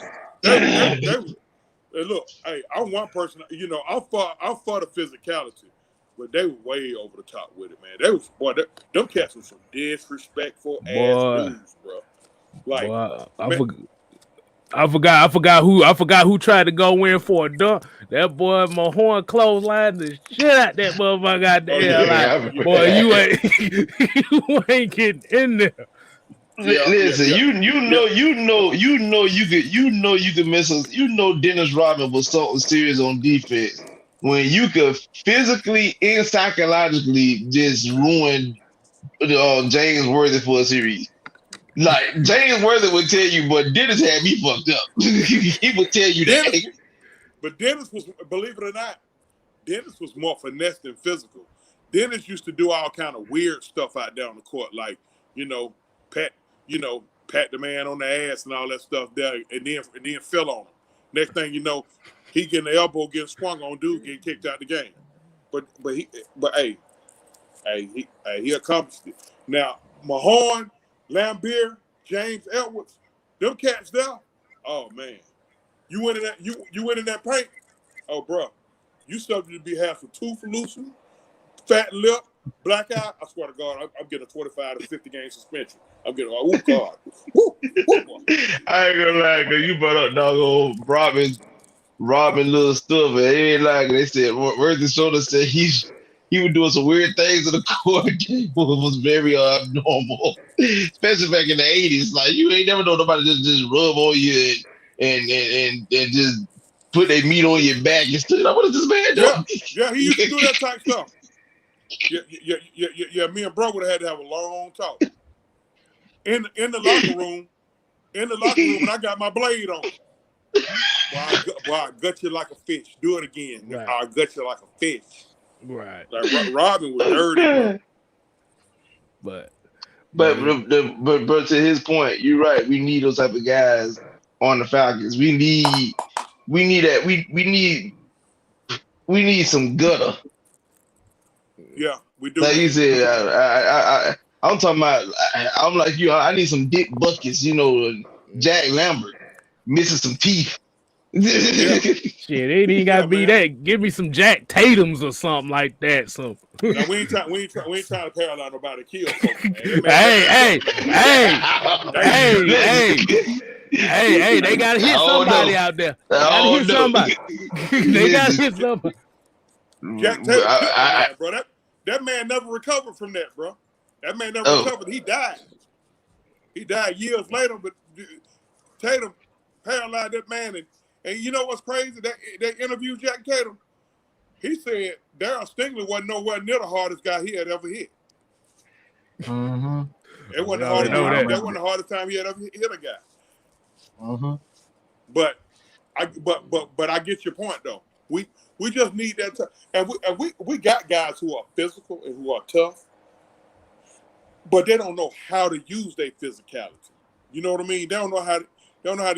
Look, hey, I'm one person. You know, I'm for the physicality, but they were way over the top with it, man. Them cats were some disrespectful ass dudes, bro. Like, I forgot who tried to go in for a dunk. That boy Mahorn clothesline the shit out that motherfucker out there. You ain't getting in there. Listen, you could miss us. You know Dennis Rodman was so serious on defense when you could physically and psychologically just ruin James Worthy for a series. Like James Worthy would tell you, but Dennis had me fucked up. He would tell you that. But Dennis was, believe it or not, Dennis was more finesse than physical. Dennis used to do all kind of weird stuff out there on the court, like pat the man on the ass and all that stuff there, and then fell on him. Next thing you know, he getting the elbow getting swung on, dude getting kicked out the game. But he accomplished it. Now Mahorn, Lambert, James Edwards, them cats there. Oh man, you went in that paint. Oh bro, you subject to be half a tooth loosened, fat lip, black eye, I swear to God, I'm getting a 25 to 50 game suspension. I'm getting God. Woo, I ain't gonna lie, cause you brought up dog old Robin little stuff, and it ain't like they said. Worthy Shoulder said he was doing some weird things in the court game was very abnormal, especially back in the '80s. Like you ain't never know nobody just rub on you and just put their meat on your back and stuff. Like, what is this man doing? Yeah, he used to do that type stuff. Yeah. Me and bro would have had to have a long talk in the locker room. In the locker room, and I got my blade on. Boy, I gut you like a fish. Do it again. Right. I gut you like a fish. Right. Like Robin was dirty. But to his point, you're right. We need those type of guys on the Falcons. We need that. We need some gutter. Yeah, we do. Like you said, I'm talking about. I'm like you. I need some Dick buckets. You know, Jack Lambert missing some teeth. Yeah. Shit, it ain't even gotta be that. Give me some Jack Tatums or something like that. So now, we ain't trying to paralyze nobody to kill folks, man. Hey, they gotta hit somebody out there. They gotta hit somebody. They gotta hit somebody. Jack Tatum, bro. That man never recovered from that, bro. That man never recovered. He died. He died years later, but Tatum paralyzed that man. And you know what's crazy? They interviewed Jack Tatum. He said Darryl Stingley wasn't nowhere near the hardest guy he had ever hit. Mm-hmm. It wasn't that wasn't the hardest time he had ever hit a guy. Mm-hmm. But I get your point though. We just need that time. And we got guys who are physical and who are tough, but they don't know how to use their physicality. You know what I mean? They don't know how to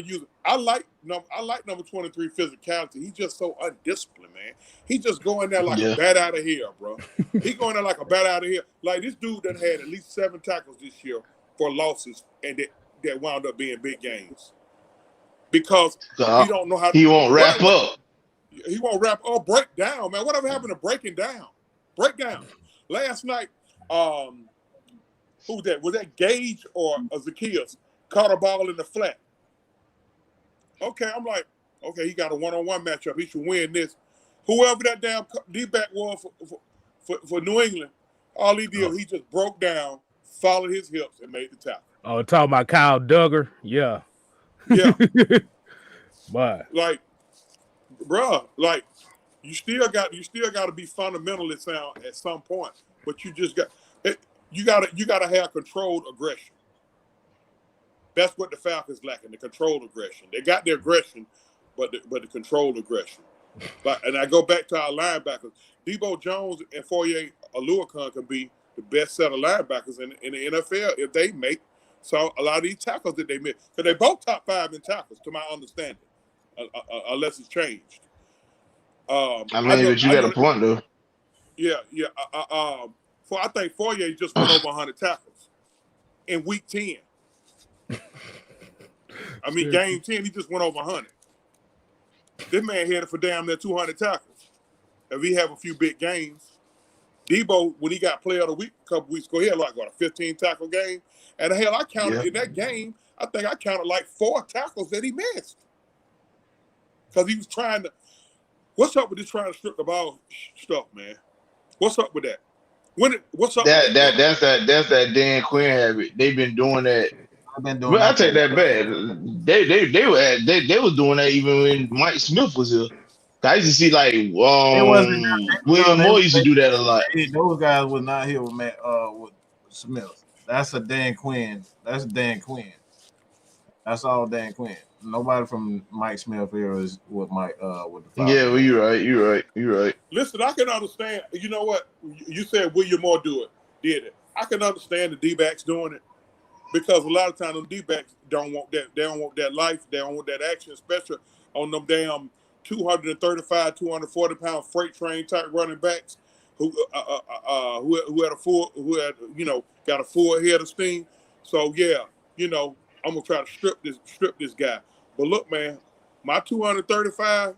use it. I like number 23 physicality. He's just so undisciplined, man. He just going there like a bat out of here, bro. He going there like a bat out of here. Like this dude done had at least 7 tackles this year for losses, and that wound up being big games. Because he don't know how to. He won't wrap up. He won't wrap up. Break down, man. Whatever happened to breaking down? Break down. Last night, who was that? Was that Gage or Zacchaeus? Caught a ball in the flat. Okay, I'm like, okay, he got a one-on-one matchup. He should win this. Whoever that damn D-back was for New England, all he did, he just broke down, followed his hips, and made the tackle. Oh, talking about Kyle Duggar? Yeah. Yeah. But like, bruh, like you still got to be fundamentally sound at some point, but you gotta have controlled aggression. That's what the Falcons lacking, the controlled aggression. They got the aggression, but the controlled aggression. And I go back to our linebackers. Debo Jones and Foye Oluokun can be the best set of linebackers in the NFL if they make a lot of these tackles that they make. Because they both top 5 in tackles, to my understanding, unless it's changed. But you got a point, though. Yeah. I think Foye just went over 100 tackles in week 10. I mean, game 10, he just went over 100. This man headed for damn near 200 tackles. If he have a few big games. Debo, when he got player of the week a couple weeks ago, he had like, a 15 tackle game. And hell, I counted in that game, I think I counted like 4 tackles that he missed. Because he was trying to, what's up with this trying to strip the ball stuff, man? What's up with that? What's up with that? That's that Dan Quinn habit. They've been doing that. But I take that back. They was doing that even when Mike Smith was here. I used to see like William Moore used to do that a lot. Those guys were not here with Smith. That's a Dan Quinn. That's Dan Quinn. That's all Dan Quinn. Nobody from Mike Smith here is with Mike with the Falcons. Yeah, well, you're right. Listen, I can understand. You know what? You said William Moore did it. I can understand the D-backs doing it. Because a lot of times them D-backs don't want that. They don't want that life. They don't want that action, especially on them damn 235, 240-pound freight train type running backs who had got a full head of steam. So yeah, I'm gonna try to strip this guy. But look, man, my 235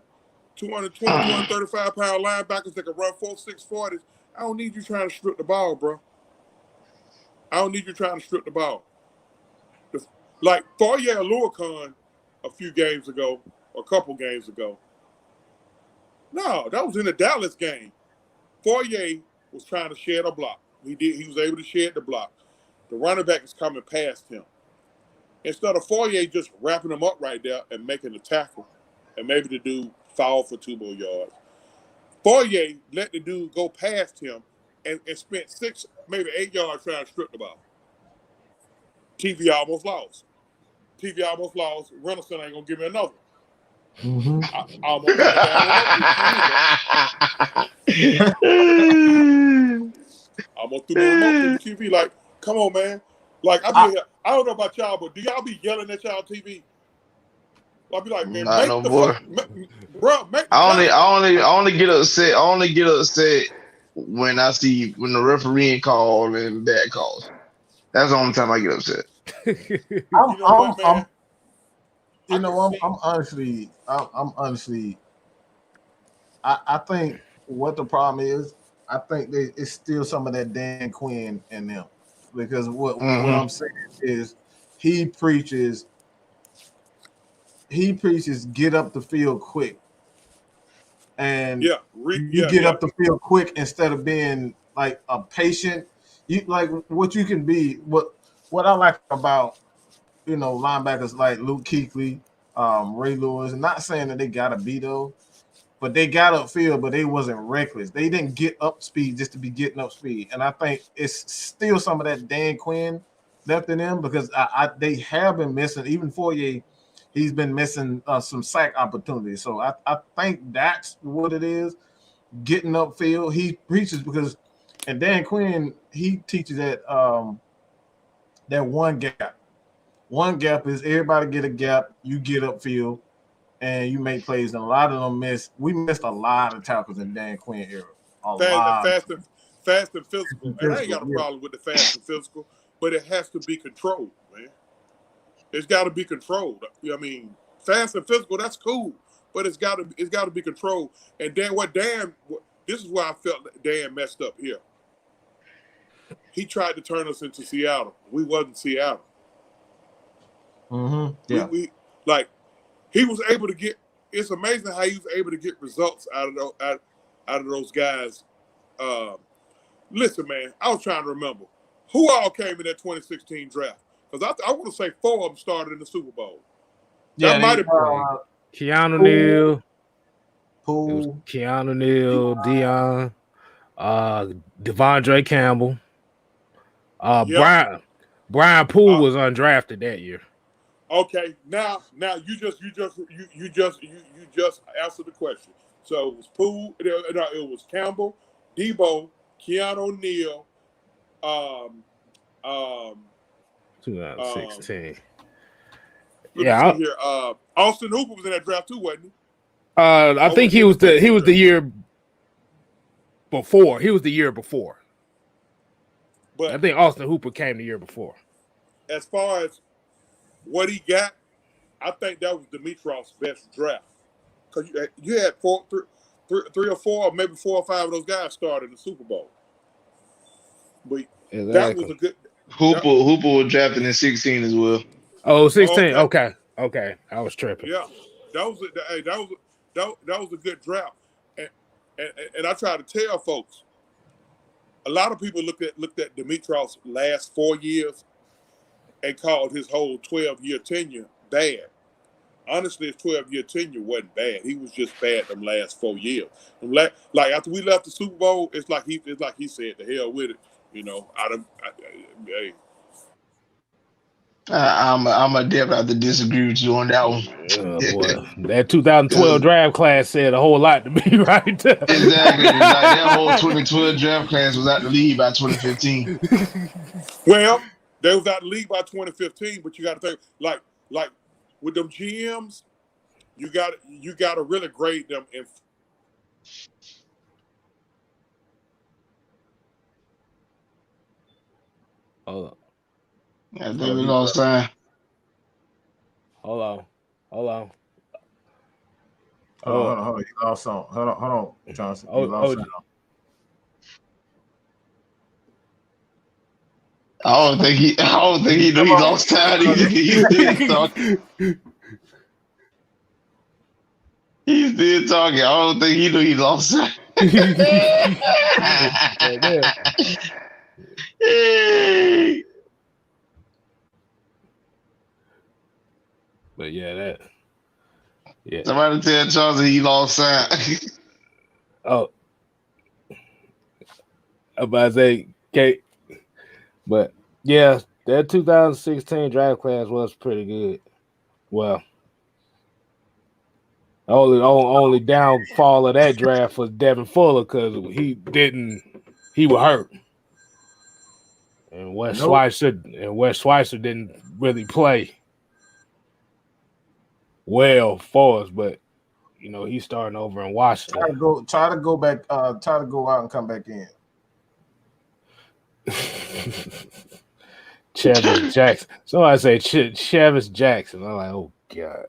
pound linebackers that can run 4.6 40s, I don't need you trying to strip the ball, bro. I don't need you trying to strip the ball. Like Foye Aluakon a few games ago, or a couple games ago. No, that was in the Dallas game. Foye was trying to shed a block. He was able to shed the block. The running back is coming past him. Instead of Foye just wrapping him up right there and making the tackle, and maybe the dude foul for 2 more yards, Foye let the dude go past him and spent 6, maybe 8 yards trying to strip the ball. TV almost lost. Rennelson ain't gonna give me another. Mm-hmm. I almost threw the remote through the TV. Like, come on, man. Like, I don't know about y'all, but do y'all be yelling at y'all TV? I'll be like, man, not make no the more. bro, make the I only get upset. I only get upset when the referee call and bad calls. That's the only time I get upset. I'm honestly, I think what the problem is, I think it's still some of that Dan Quinn in them, because what I'm saying is he preaches get up the field quick, and you get up the field quick instead of being like a patient. You like what you can be. What I like about linebackers like Luke Kuechly, Ray Lewis. Not saying that they gotta be those, but they got upfield, but they wasn't reckless. They didn't get up speed just to be getting up speed. And I think it's still some of that Dan Quinn left in them, because they have been missing. Even Foye, he's been missing some sack opportunities. So I think that's what it is. Getting upfield, he preaches and Dan Quinn, he teaches that one gap. One gap is everybody get a gap, you get upfield, and you make plays. And a lot of them we missed a lot of tackles in Dan Quinn era. Fast and physical. And I ain't got a problem with the fast and physical, but it has to be controlled, man. It's got to be controlled. I mean, fast and physical, that's cool, but it's got to be controlled. And then this is where I felt that Dan messed up here. He tried to turn us into Seattle. We wasn't Seattle. Mm-hmm. Yeah. He was able to get. It's amazing how he was able to get results out of those guys. Listen, man, I was trying to remember who all came in that 2016 draft, because I want to say 4 of them started in the Super Bowl. That might have been Keanu Neal, Poole, Keanu Neal, Dion, Devondre Campbell, Brian Poole was undrafted that year. Okay, now you just answered the question. So it was Poole, it was Campbell, Debo, Keanu Neal, 2016. Let me see here. Austin Hooper was in that draft too, wasn't he? I think he was the year before. He was the year before. But I think Austin Hooper came the year before. As far as what he got, I think that was Dimitrov's best draft, because you had 3 or 4, or maybe 4 or 5 of those guys started in the Super Bowl. But that was a good. Hooper was drafted in 16 as well. Oh, 16. Okay. I was tripping. Yeah, that was a good draft, and I try to tell folks. A lot of people looked at Dimitrov's last 4 years and called his whole 12-year tenure bad. Honestly, his 12-year tenure wasn't bad. He was just bad them last 4 years. Like after we left the Super Bowl, it's like he said, "The hell with it," Hey. I'm a definitely have to disagree with you on that one. Boy, that 2012 draft class said a whole lot to me right there. Exactly. That whole 2012 draft class was out the league by 2015. Well, they was out the league by 2015, but you got to think like with them GMs, you got to really grade them in. Hold on. I think we lost time. Hold on. Hold on. You lost some. Hold on, Johnson. You lost some. I don't think he knew he lost time. He still talking. He's still talking. I don't think he knew he lost time. But yeah. Somebody tell Charles he lost time. Oh, about to say, Kate. But yeah, that 2016 draft class was pretty good. Well, only downfall of that draft was Devin Fuller because he was hurt. And Wes Schweitzer didn't really play well for us, but he's starting over in Washington. Try to go back, try to go out and come back in. Chevis Jackson. Somebody say Chevis Jackson. I'm like, oh God.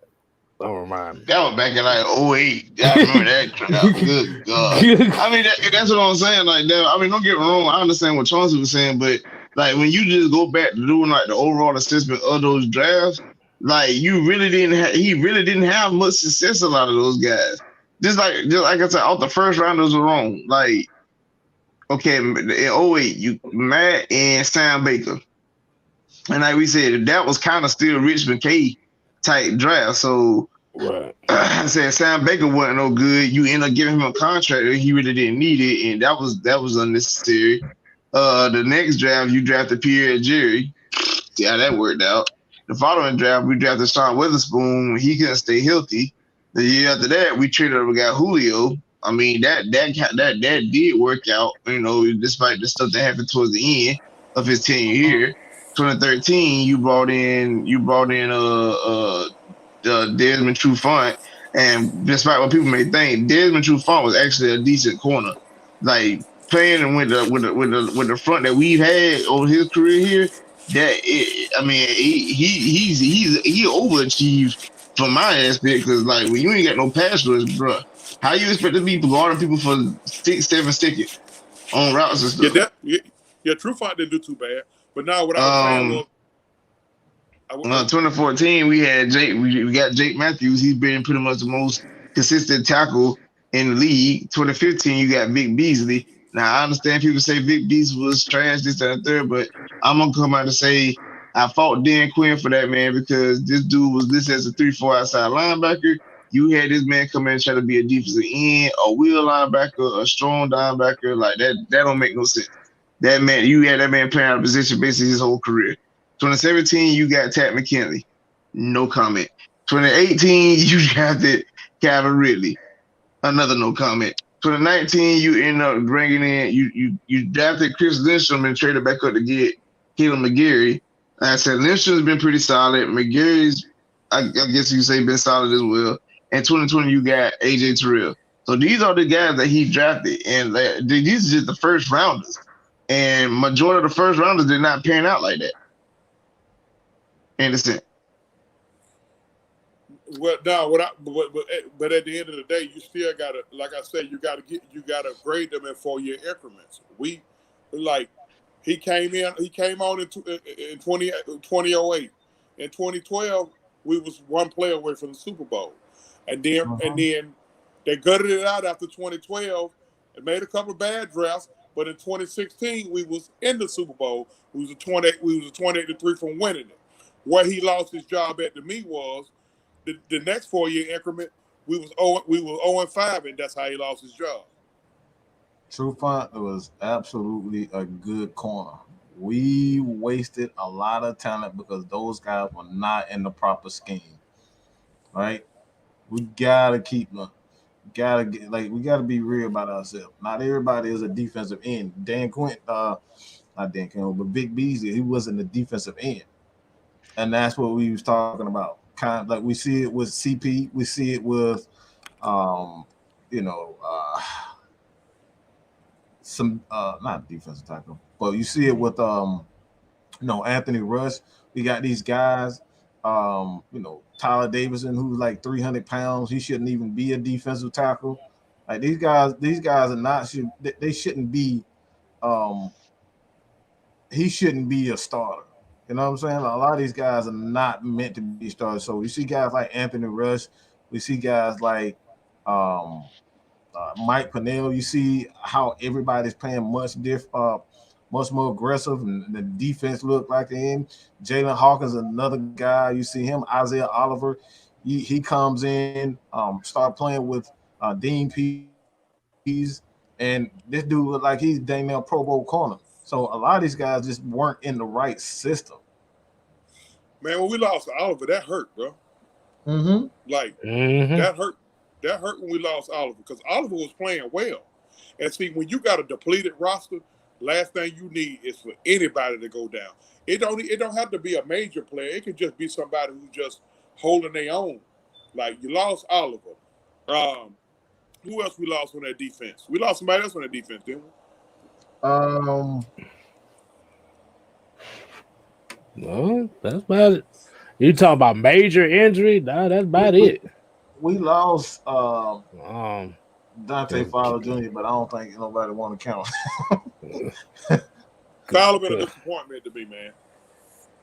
Don't remind me. That was back in like 08. I remember that turned out. Good God. I mean, that's what I'm saying. Like that. I mean, don't get me wrong. I understand what Chauncey was saying, but like when you just go back to doing like the overall assessment of those drafts, like he really didn't have much success. A lot of those guys, just like I said, off the first rounders were wrong. Like, okay, in 08, Matt and Sam Baker, and like we said, that was kind of still Rich McKay type draft. So right. I said Sam Baker wasn't no good. You end up giving him a contract that he really didn't need it, and that was unnecessary. The next draft you drafted Pierre Jerry. Yeah, that worked out. The following draft we drafted Sean Witherspoon. He couldn't stay healthy. The year after that we got Julio. I mean that did work out. Despite the stuff that happened towards the end of his tenure here. 2013, you brought in Desmond Trufant, and despite what people may think, Desmond Trufant was actually a decent corner. Like playing with the front that we've had over his career here, he overachieved from my aspect because like when you ain't got no pass rush, bro, how you expect to be guarding people for 6-7 seconds on routes and stuff? Yeah, Trufant didn't do too bad. But now what I was saying was 2014 we had Jake. We got Jake Matthews. He's been pretty much the most consistent tackle in the league. 2015 you got Vic Beasley. Now I understand people say Vic Beasley was trash, this, that, and third, but I'm gonna come out and say I fought Dan Quinn for that man because this dude was listed as a 3-4 outside linebacker. You had this man come in and try to be a defensive end, a wheel linebacker, a strong linebacker. Like that don't make no sense. That man, you had that man playing out of position basically his whole career. 2017, you got Tat McKinley. No comment. 2018, you drafted Calvin Ridley. Another no comment. 2019, you end up bringing in, you drafted Chris Lindstrom and traded back up to get Caleb McGarry. Like I said, Lindstrom's been pretty solid. McGarry's, I guess you could say, been solid as well. And 2020, you got AJ Terrell. So these are the guys that he drafted. And these are just the first rounders. And majority of the first rounders did not pan out like that. Understand? Well, no, but at the end of the day, you still gotta, like I said, you gotta grade them in 4-year increments. He came on in 2008. In 2012, we was one player away from the Super Bowl, and then they gutted it out after 2012 and made a couple of bad drafts. But in 2016, we was in the Super Bowl. We was a 28-3 from winning it. Where he lost his job at to me was the next 4-year increment. We was 0-5, and that's how he lost his job. Trufant was absolutely a good corner. We wasted a lot of talent because those guys were not in the proper scheme. Right? We gotta keep them. We gotta be real about ourselves. Not everybody is a defensive end. Dan Quinn, not Dan Quinn, but Vic Beasley, he wasn't a defensive end. And that's what we was talking about. Kind of like we see it with CP, we see it with some not defensive tackle, but you see it with Anthony Rush. We got these guys, Tyler Davison, who's like 300 pounds. He shouldn't even be a defensive tackle. Like these guys are not they shouldn't be he shouldn't be a starter. You know what I'm saying? A lot of these guys are not meant to be starters. So you see guys like Anthony Rush, we see guys like Mike Pennell. You see how everybody's playing much more aggressive, and the defense look like the end. Jalen Hawkins, another guy. You see him, Isaiah Oliver. He comes in, start playing with Dean Pease, and this dude look like he's dang near Pro Bowl corner. So a lot of these guys just weren't in the right system. Man, when we lost Oliver, that hurt, bro. Mm-hmm. Like that hurt. That hurt when we lost Oliver because Oliver was playing well. And see, when you got a depleted roster, last thing you need is for anybody to go down. It don't have to be a major player. It could just be somebody who's just holding their own. Like you lost Oliver. Who else we lost on that defense? We lost somebody else on that defense, didn't we? No, that's about it. You talking about major injury? Nah, that's about it. We lost Dante Fowler Jr., but I don't think nobody want to count. Fowler been a disappointment to me, man.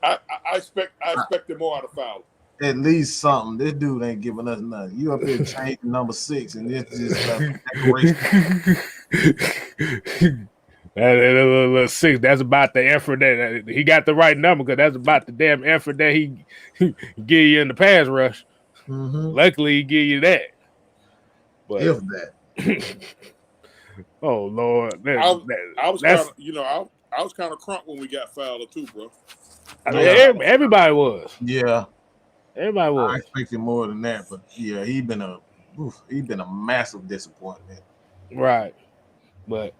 I expected more out of Fowler. At least something. This dude ain't giving us nothing. You up here changing number 6, and this just decoration. That 6, that's about the effort that he got the right number because that's about the damn effort that he give you in the pass rush. Mm-hmm. Luckily, he give you that. But if that. Oh Lord, I was kind of, I was kind of crunk when we got Fowler too, bro. Everybody was. Yeah, everybody was. I expected more than that, but yeah, he's been a massive disappointment. Right, but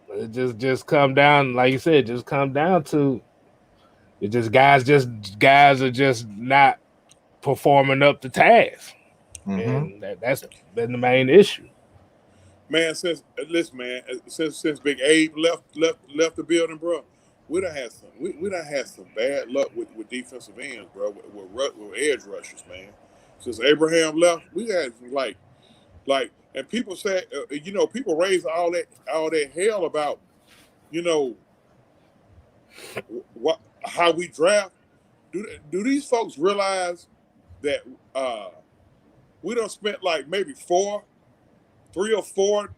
it just come down, like you said, just come down to it. Guys are just not performing up to task, and that's been the main issue. Man, since Big Abe left the building, bro, we done had some bad luck with defensive ends, bro, with edge rushers, man. Since Abraham left, we had like, and people said, people raised all that hell about, how we draft. Do these folks realize that we done spent like maybe 3 or 4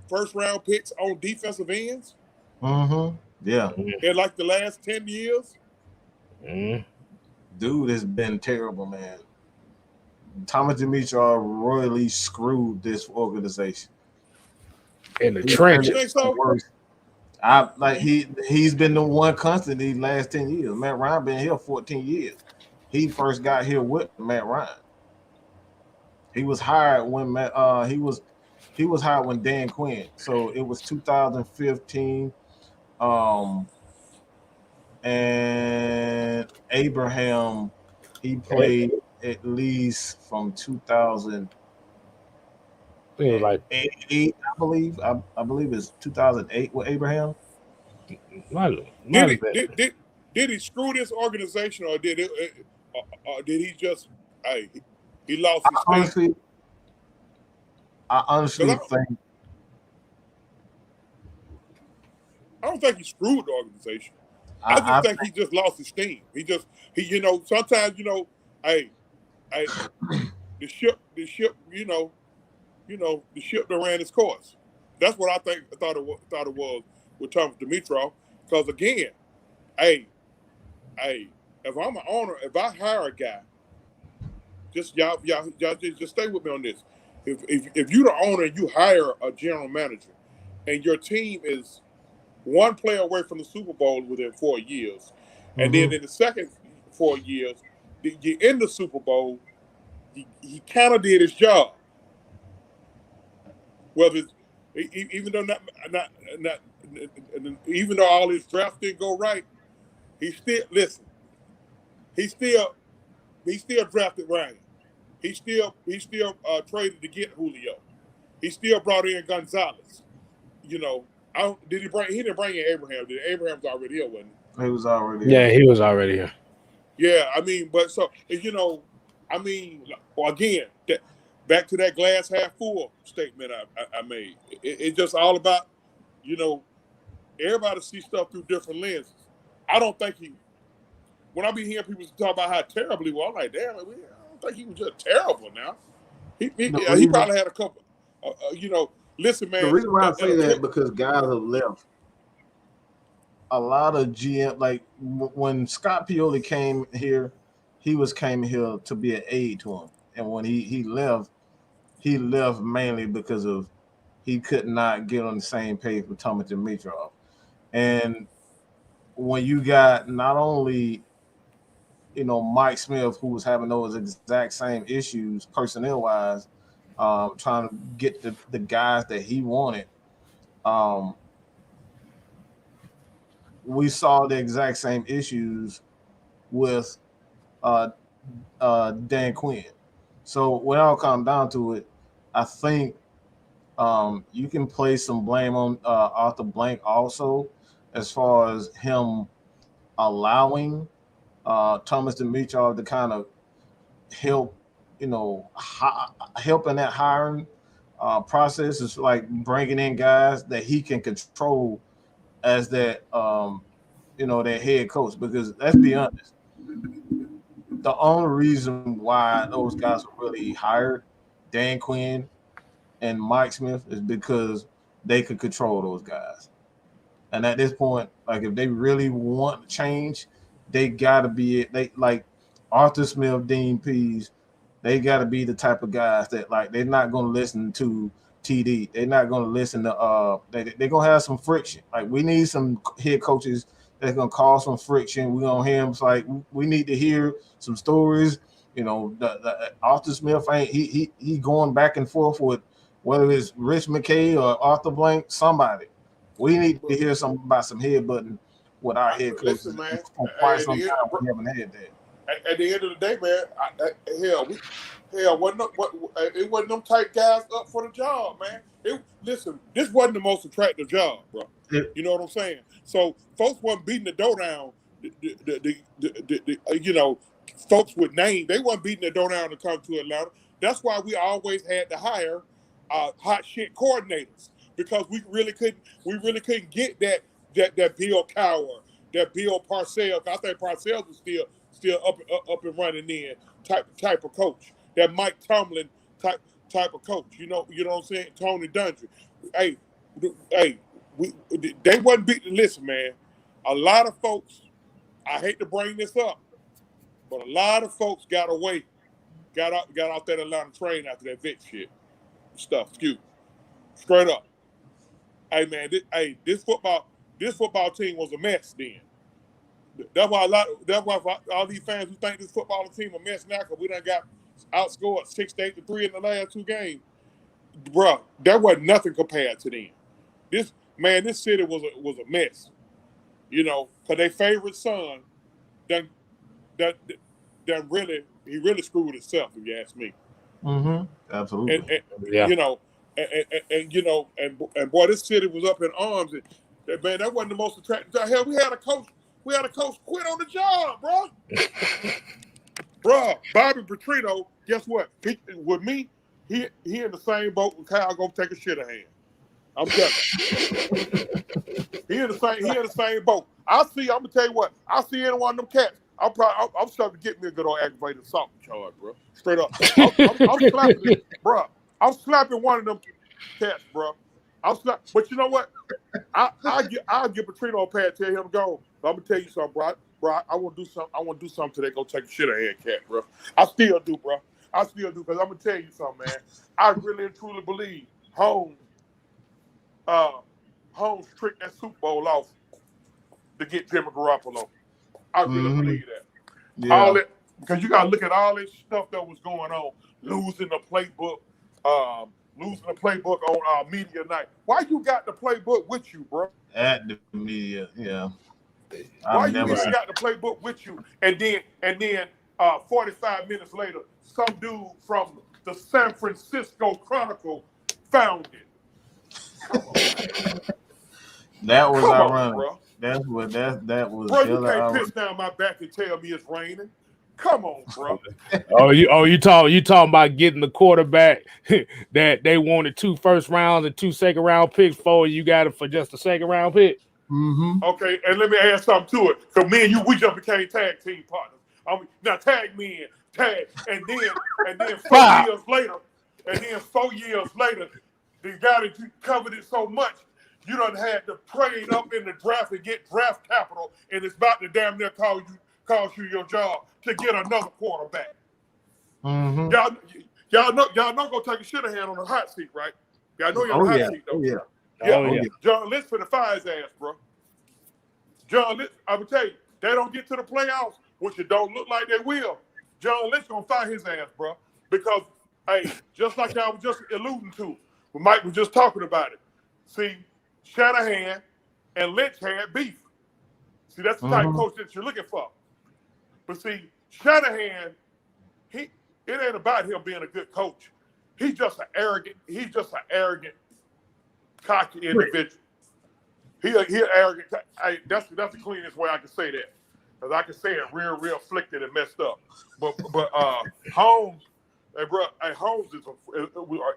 first-round picks on defensive ends? Mm-hmm. Yeah. In like the last 10 years? Dude has been terrible, man. Thomas Dimitrov royally screwed this organization. In the trenches. You think so? He's been the one constant these last 10 years. Matt Ryan been here 14 years. He first got here with Matt Ryan. He was hired when he was hired when Dan Quinn. So it was 2015. And Abraham, he played at least from 2000. It was like 8, I believe. I believe it's 2008 with Abraham. Did he screw this organization, or did he just he lost his faith? I honestly think I don't think he screwed the organization. I just think he just lost his steam. Sometimes the ship the ship that ran its course. That's what I thought it was with Thomas Dimitrov. Because again, if I'm an owner, if I hire a guy, just y'all just stay with me on this. If you're the owner and you hire a general manager, and your team is one player away from the Super Bowl within 4 years, and then in the second 4 years, you're in the Super Bowl, he kind of did his job. Whether even though all his drafts didn't go right, he still drafted Ryan. He still traded to get Julio. He still brought in Gonzalez. He didn't bring in Abraham. Abraham's already here, wasn't he? He was already here. Yeah, he was already here. Yeah, again, back to that glass half full statement I made. It's just all about, everybody sees stuff through different lenses. I don't think he. When I be hearing people talk about how terrible he was, I'm like, damn, I don't think he was just terrible. Now he probably had a couple. Listen, man. The reason why I say that because guys have left. A lot of GM, like when Scott Pioli came here, he came here to be an aid to him, and when he left mainly because of he could not get on the same page with Thomas Dimitrov. And when you got not only Mike Smith, who was having those exact same issues personnel wise, trying to get the guys that he wanted. We saw the exact same issues with Dan Quinn. So when it all comes down to it, I think you can place some blame on Arthur Blank also, as far as him allowing Thomas Dimitrov to kind of help, help in that hiring process. Is like bringing in guys that he can control as that, that head coach. Because let's be honest, the only reason why those guys were really hired, Dan Quinn and Mike Smith, is because they could control those guys. And at this point, like if they really want change, they gotta be like Arthur Smith, Dean Pease. They gotta be the type of guys that like they're not gonna listen to TD. They're not gonna listen to they're gonna have some friction. Like we need some head coaches that's gonna cause some friction. We're gonna hear them. It's like we need to hear some stories. The Arthur Smith ain't he going back and forth with whether it's Rich McKay or Arthur Blank, somebody. We need to hear something about some headbutting with our head coaches. Listen, man, for quite some time we haven't had that. At the end of the day, man, it wasn't them type guys up for the job, man. Listen, this wasn't the most attractive job, bro. You know what I'm saying? So folks wasn't beating the door down. Folks with name, they wasn't beating the door down to come to Atlanta. That's why we always had to hire hot shit coordinators, because we really couldn't get that Bill Cowher, that Bill Parcells. I think Parcells was still up and running then type of coach. That Mike Tomlin type of coach. You know what I'm saying? Tony Dungy. Hey, they wasn't beating. Listen, man. A lot of folks. I hate to bring this up, but a lot of folks got off that Atlanta train after that Vic shit stuff. Excuse me. Straight up. Hey man, this football team was a mess then. That's why all these fans who think this football team a mess now, because we done got outscored 6-8-3 in the last two games. Bruh, that wasn't nothing compared to them. This city was a mess. Because their favorite son he really screwed himself, if you ask me. Mm-hmm. Absolutely. And boy, this city was up in arms. And man, that wasn't the most attractive. Hell, we had a coach quit on the job, bro. Bro, Bobby Petrino, guess what? He in the same boat with Kyle gonna take a shit a hand. I'm telling you. He in the same boat. I'm gonna tell you what, I see any one of them cats. I'm starting to get me a good old aggravated assault charge, bro. Straight up. I'm slapping it, bro. I'm slapping one of them cats, bro. But you know what? I'll give Petrino a pad, tell him to go. But I'm gonna tell you something, bro. I want to do something till they go take a shit a head cat, bro. I still do, bro. Because I'm gonna tell you something, man. I really and truly believe Holmes tricked that Super Bowl off to get Jimmy Garoppolo. I really believe that. Yeah. All that, because you gotta look at all this stuff that was going on, losing the playbook on media night. Why you got the playbook with you, bro? At the media, yeah. Why you even got the playbook with you? And then 45 minutes later, some dude from the San Francisco Chronicle found it. That was ironic, bro. That was. Bro, you can't piss down my back and tell me it's raining. Come on, bro. you talking about getting the quarterback that they wanted 2 first rounds and 2 second round picks for, and you got it for just a second round pick? Mm-hmm. Okay, and let me add something to it. So me and you, we just became tag team partners. Now tag me in, tag, and then 4 years later, the guy that you covered it so much, you done had to trade up in the draft and get draft capital, and it's about to damn near cost you your job to get another quarterback. Mm-hmm. Y'all know gonna take a Shanahan on the hot seat, right? Y'all know you're on the hot seat though. Yeah. John Lynch finna fire his ass, bro. John Lynch, I would tell you, they don't get to the playoffs, which it don't look like they will. John Lynch gonna fire his ass, bro. Because, hey, just like I was just alluding to, when Mike was just talking about it. See, Shanahan and Lynch had beef. See, that's the type of coach that you're looking for. But see, Shanahan, it ain't about him being a good coach. He's just an arrogant, cocky individual. He arrogant. Hey, that's the cleanest way I can say that. Because I can say it real afflicted and messed up. But Holmes, Holmes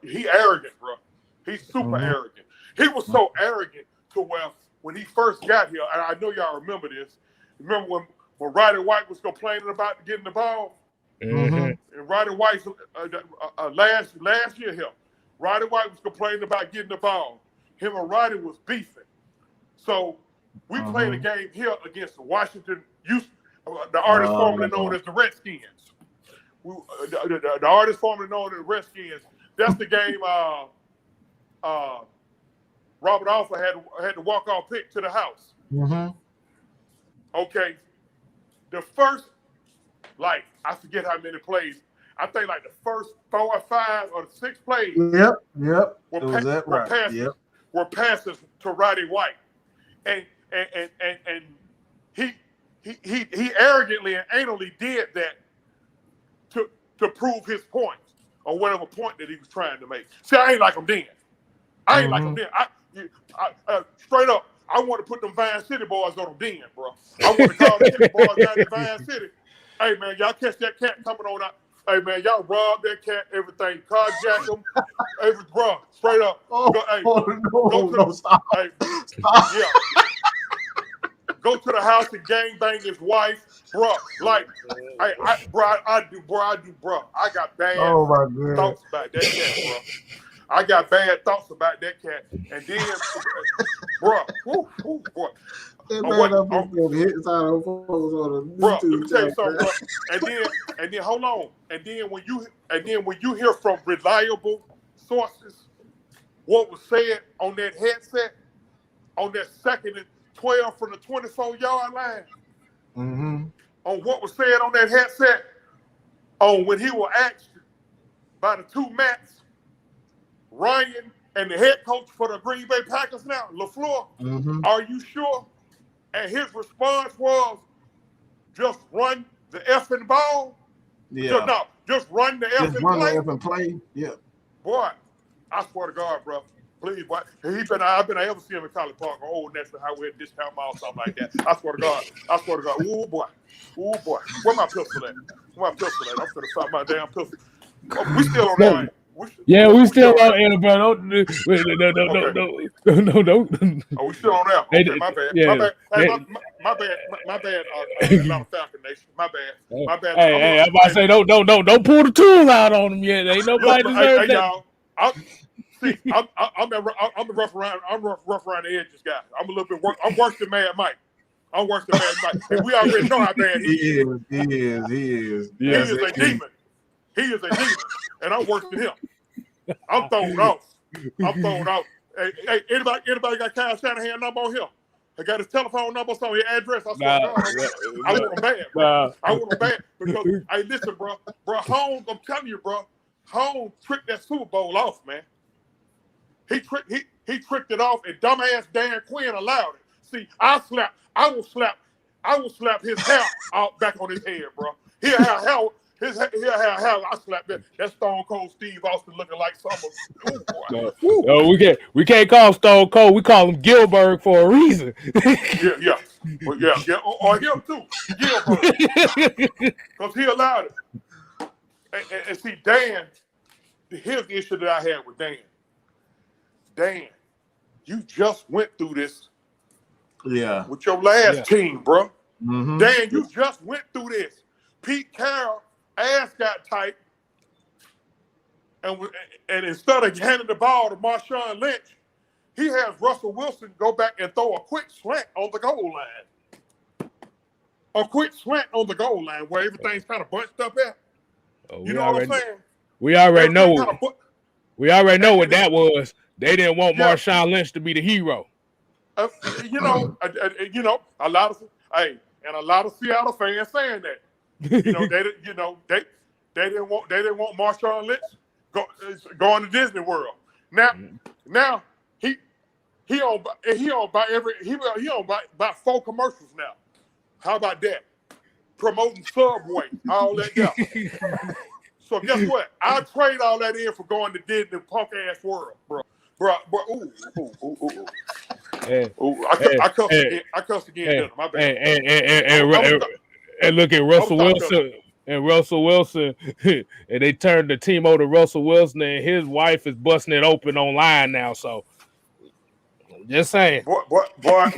he arrogant, bro. He's super arrogant. He was so arrogant to where when he first got here, and I know y'all remember this. Remember when Roddy White was complaining about getting the ball? Mm-hmm. And Roddy White last year here, Roddy White was complaining about getting the ball. Him and Roddy was beefing. So we played a game here against the Washington, the artist formerly known as the Redskins. The artist formerly known as the Redskins. That's the game. Robert Alford had to walk off pick to the house. Mm-hmm. Okay, the first, I forget how many plays. I think the first 4 or 5 or 6 plays. Yep. Were passes to Roddy White, and he arrogantly and anally did that to prove his point or whatever point that he was trying to make. See, I ain't like him then. Straight up, I want to put them Vine City boys on them then, bro. I want to call the City boys down in Vine City. Hey, man, y'all catch that cat coming on out. Hey, man, y'all rob that cat, everything. Carjack them. Bro, straight up. Stop. Hey, yeah. Go to the house and gangbang his wife, bro. I do, bro. I got bad thoughts about that cat, bro. I got bad thoughts about that cat. And then, bro, boy. Bro, let me tell you something, bro. And then hold on. And then when you hear from reliable sources what was said on that headset, on that 2nd and 12 from the 24-yard line, on what was said on that headset, on when he was asked by the 2 Mats, Ryan and the head coach for the Green Bay Packers now, LaFleur, are you sure? And his response was, just run the effing ball. Yeah. Just run the effing play. Yeah. Boy, I swear to God, bro. Please, boy. I've been able to see him in College Park or Old National Highway, Discount Mall, something like that. I swear to God. Ooh, boy. Where my pistol at? I'm going to find my damn pistol. Oh, we still on that. We still on NFL. No. Oh, we still on that. Okay, my bad. Yeah. My bad. Atlanta Falcons Nation. My bad. Hey, I'm about to say, don't pull the tools out on them yet. Ain't nobody deserve that. Y'all. I'm the rough around the edges guy. I'm a little bit I'm worse than Mad Mike. And we already know how bad he is. He is. He is a demon. And I'm worse than him. I'm thrown off. Hey, anybody got Kyle Shanahan number on him? I got his telephone number, so his address. I swear to God, I want him bad, bro. I want him bad because, hey, listen, bro, Holmes, I'm telling you, bro, Holmes tricked that Super Bowl off, man. He tricked it off, and dumbass Dan Quinn allowed it. See, I will slap his hair out back on his head, bro. He'll have hair. I slapped that. That's Stone Cold Steve Austin looking like something. No, we can't call Stone Cold. We call him Gilbert for a reason. Yeah. Or him too, Gilbert, because he allowed it. And see, Dan. Here's the issue that I had with Dan. Dan, you just went through this Yeah. With your last team, bro. Mm-hmm. Dan, you just went through this. Pete Carroll ass got tight, and instead of handing the ball to Marshawn Lynch, he has Russell Wilson go back and throw a quick slant on the goal line. A quick slant on the goal line where everything's kind of bunched up at. You know what I'm saying? We already know. We already know what and that was. They didn't want Marshawn Lynch to be the hero. You know, a lot of Seattle fans saying that. You know, they didn't want Marshawn Lynch going to Disney World. Now he on about 4 commercials now. How about that? Promoting Subway, all that stuff. So guess what? I'll trade all that in for going to Disney punk ass world, bro. I cussed again. My bad. And look at Russell Wilson. And Russell Wilson, and they turned the team over to Russell Wilson, and his wife is busting it open online now. So, just saying, boy, bro,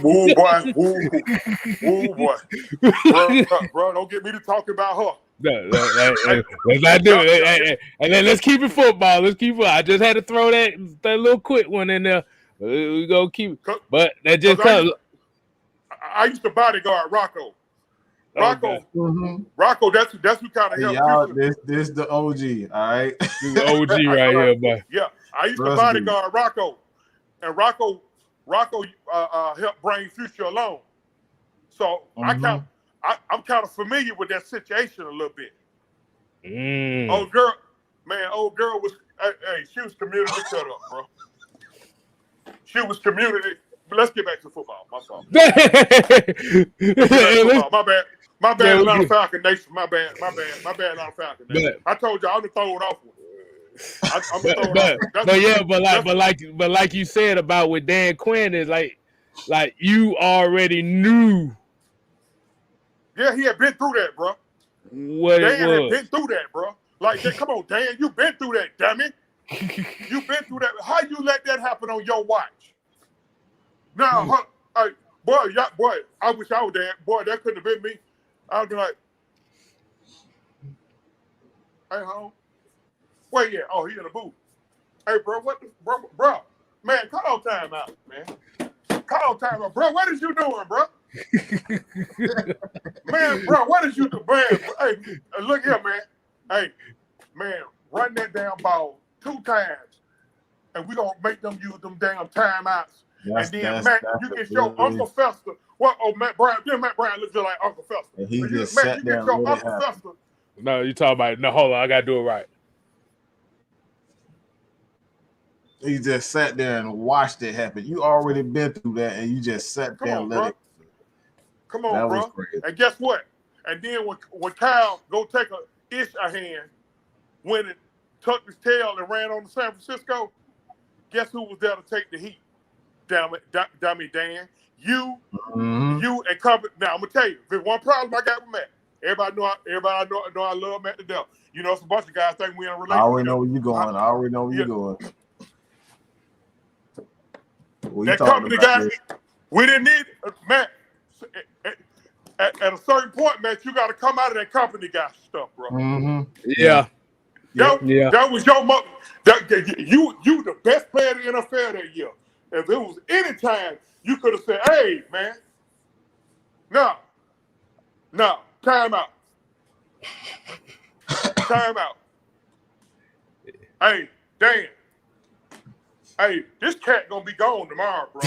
don't get me to talk about her. Let's not do it. And then let's keep it football. I just had to throw that little quick one in there. We go keep it. But that just I used to bodyguard Rocco. Rocco, that's who kind of helped. Y'all, this the OG, all right? This is the OG right here, boy. Yeah, I used to bodyguard Rocco, and Rocco helped bring Future along. So I'm kind of familiar with that situation a little bit. Old girl was she was community cut up, bro. She was community. But let's get back to football. My fault. My bad. My bad, Atlanta Falcons Nation. My bad, Atlanta Falcons Nation. I told you I'm gonna throw it off with. But like you said about with Dan Quinn is like you already knew. Yeah, he had been through that, bro. Dan had been through that, bro. Like, come on, Dan, you been through that, damn it. You been through that. How you let that happen on your watch? Now, boy, I wish I was there. Boy, that couldn't have been me. I'd be like, hey, home. Where you at? Oh, he in the booth. Hey, bro, bro, man, call time out, man. Call time out. Bro, what is you doing, bro? Man, bro, what is you doing? Man, hey, look here, man. Hey, man, run that damn ball 2 times, and we gonna make them use them damn timeouts. And then, Matt, you get your Uncle Fester. What? Oh, Matt Bryan looks just like Uncle Fester. And he just sat there. Uncle Fester. No, you talking about no? Hold on, I gotta do it right. He just sat there and watched it happen. You already been through that, and you just sat there and let it. Come on, bro. And guess what? And then when Kyle go take a hand, when it tucked his tail and ran on to San Francisco, guess who was there to take the heat? Damn it, Dan. You and company. Now I'm gonna tell you, if there's one problem I got with Matt, everybody know I love Matt to death. You know, it's a bunch of guys think we in a relationship. I already know where you're going. That company guy, we didn't need Matt. At a certain point, Matt, you got to come out of that company guy stuff, bro. Yeah. That was your mother. You the best player in the NFL that year. If it was any time, you could have said, "Hey, man, no, time out. Hey, Dan. Hey, this cat gonna be gone tomorrow, bro."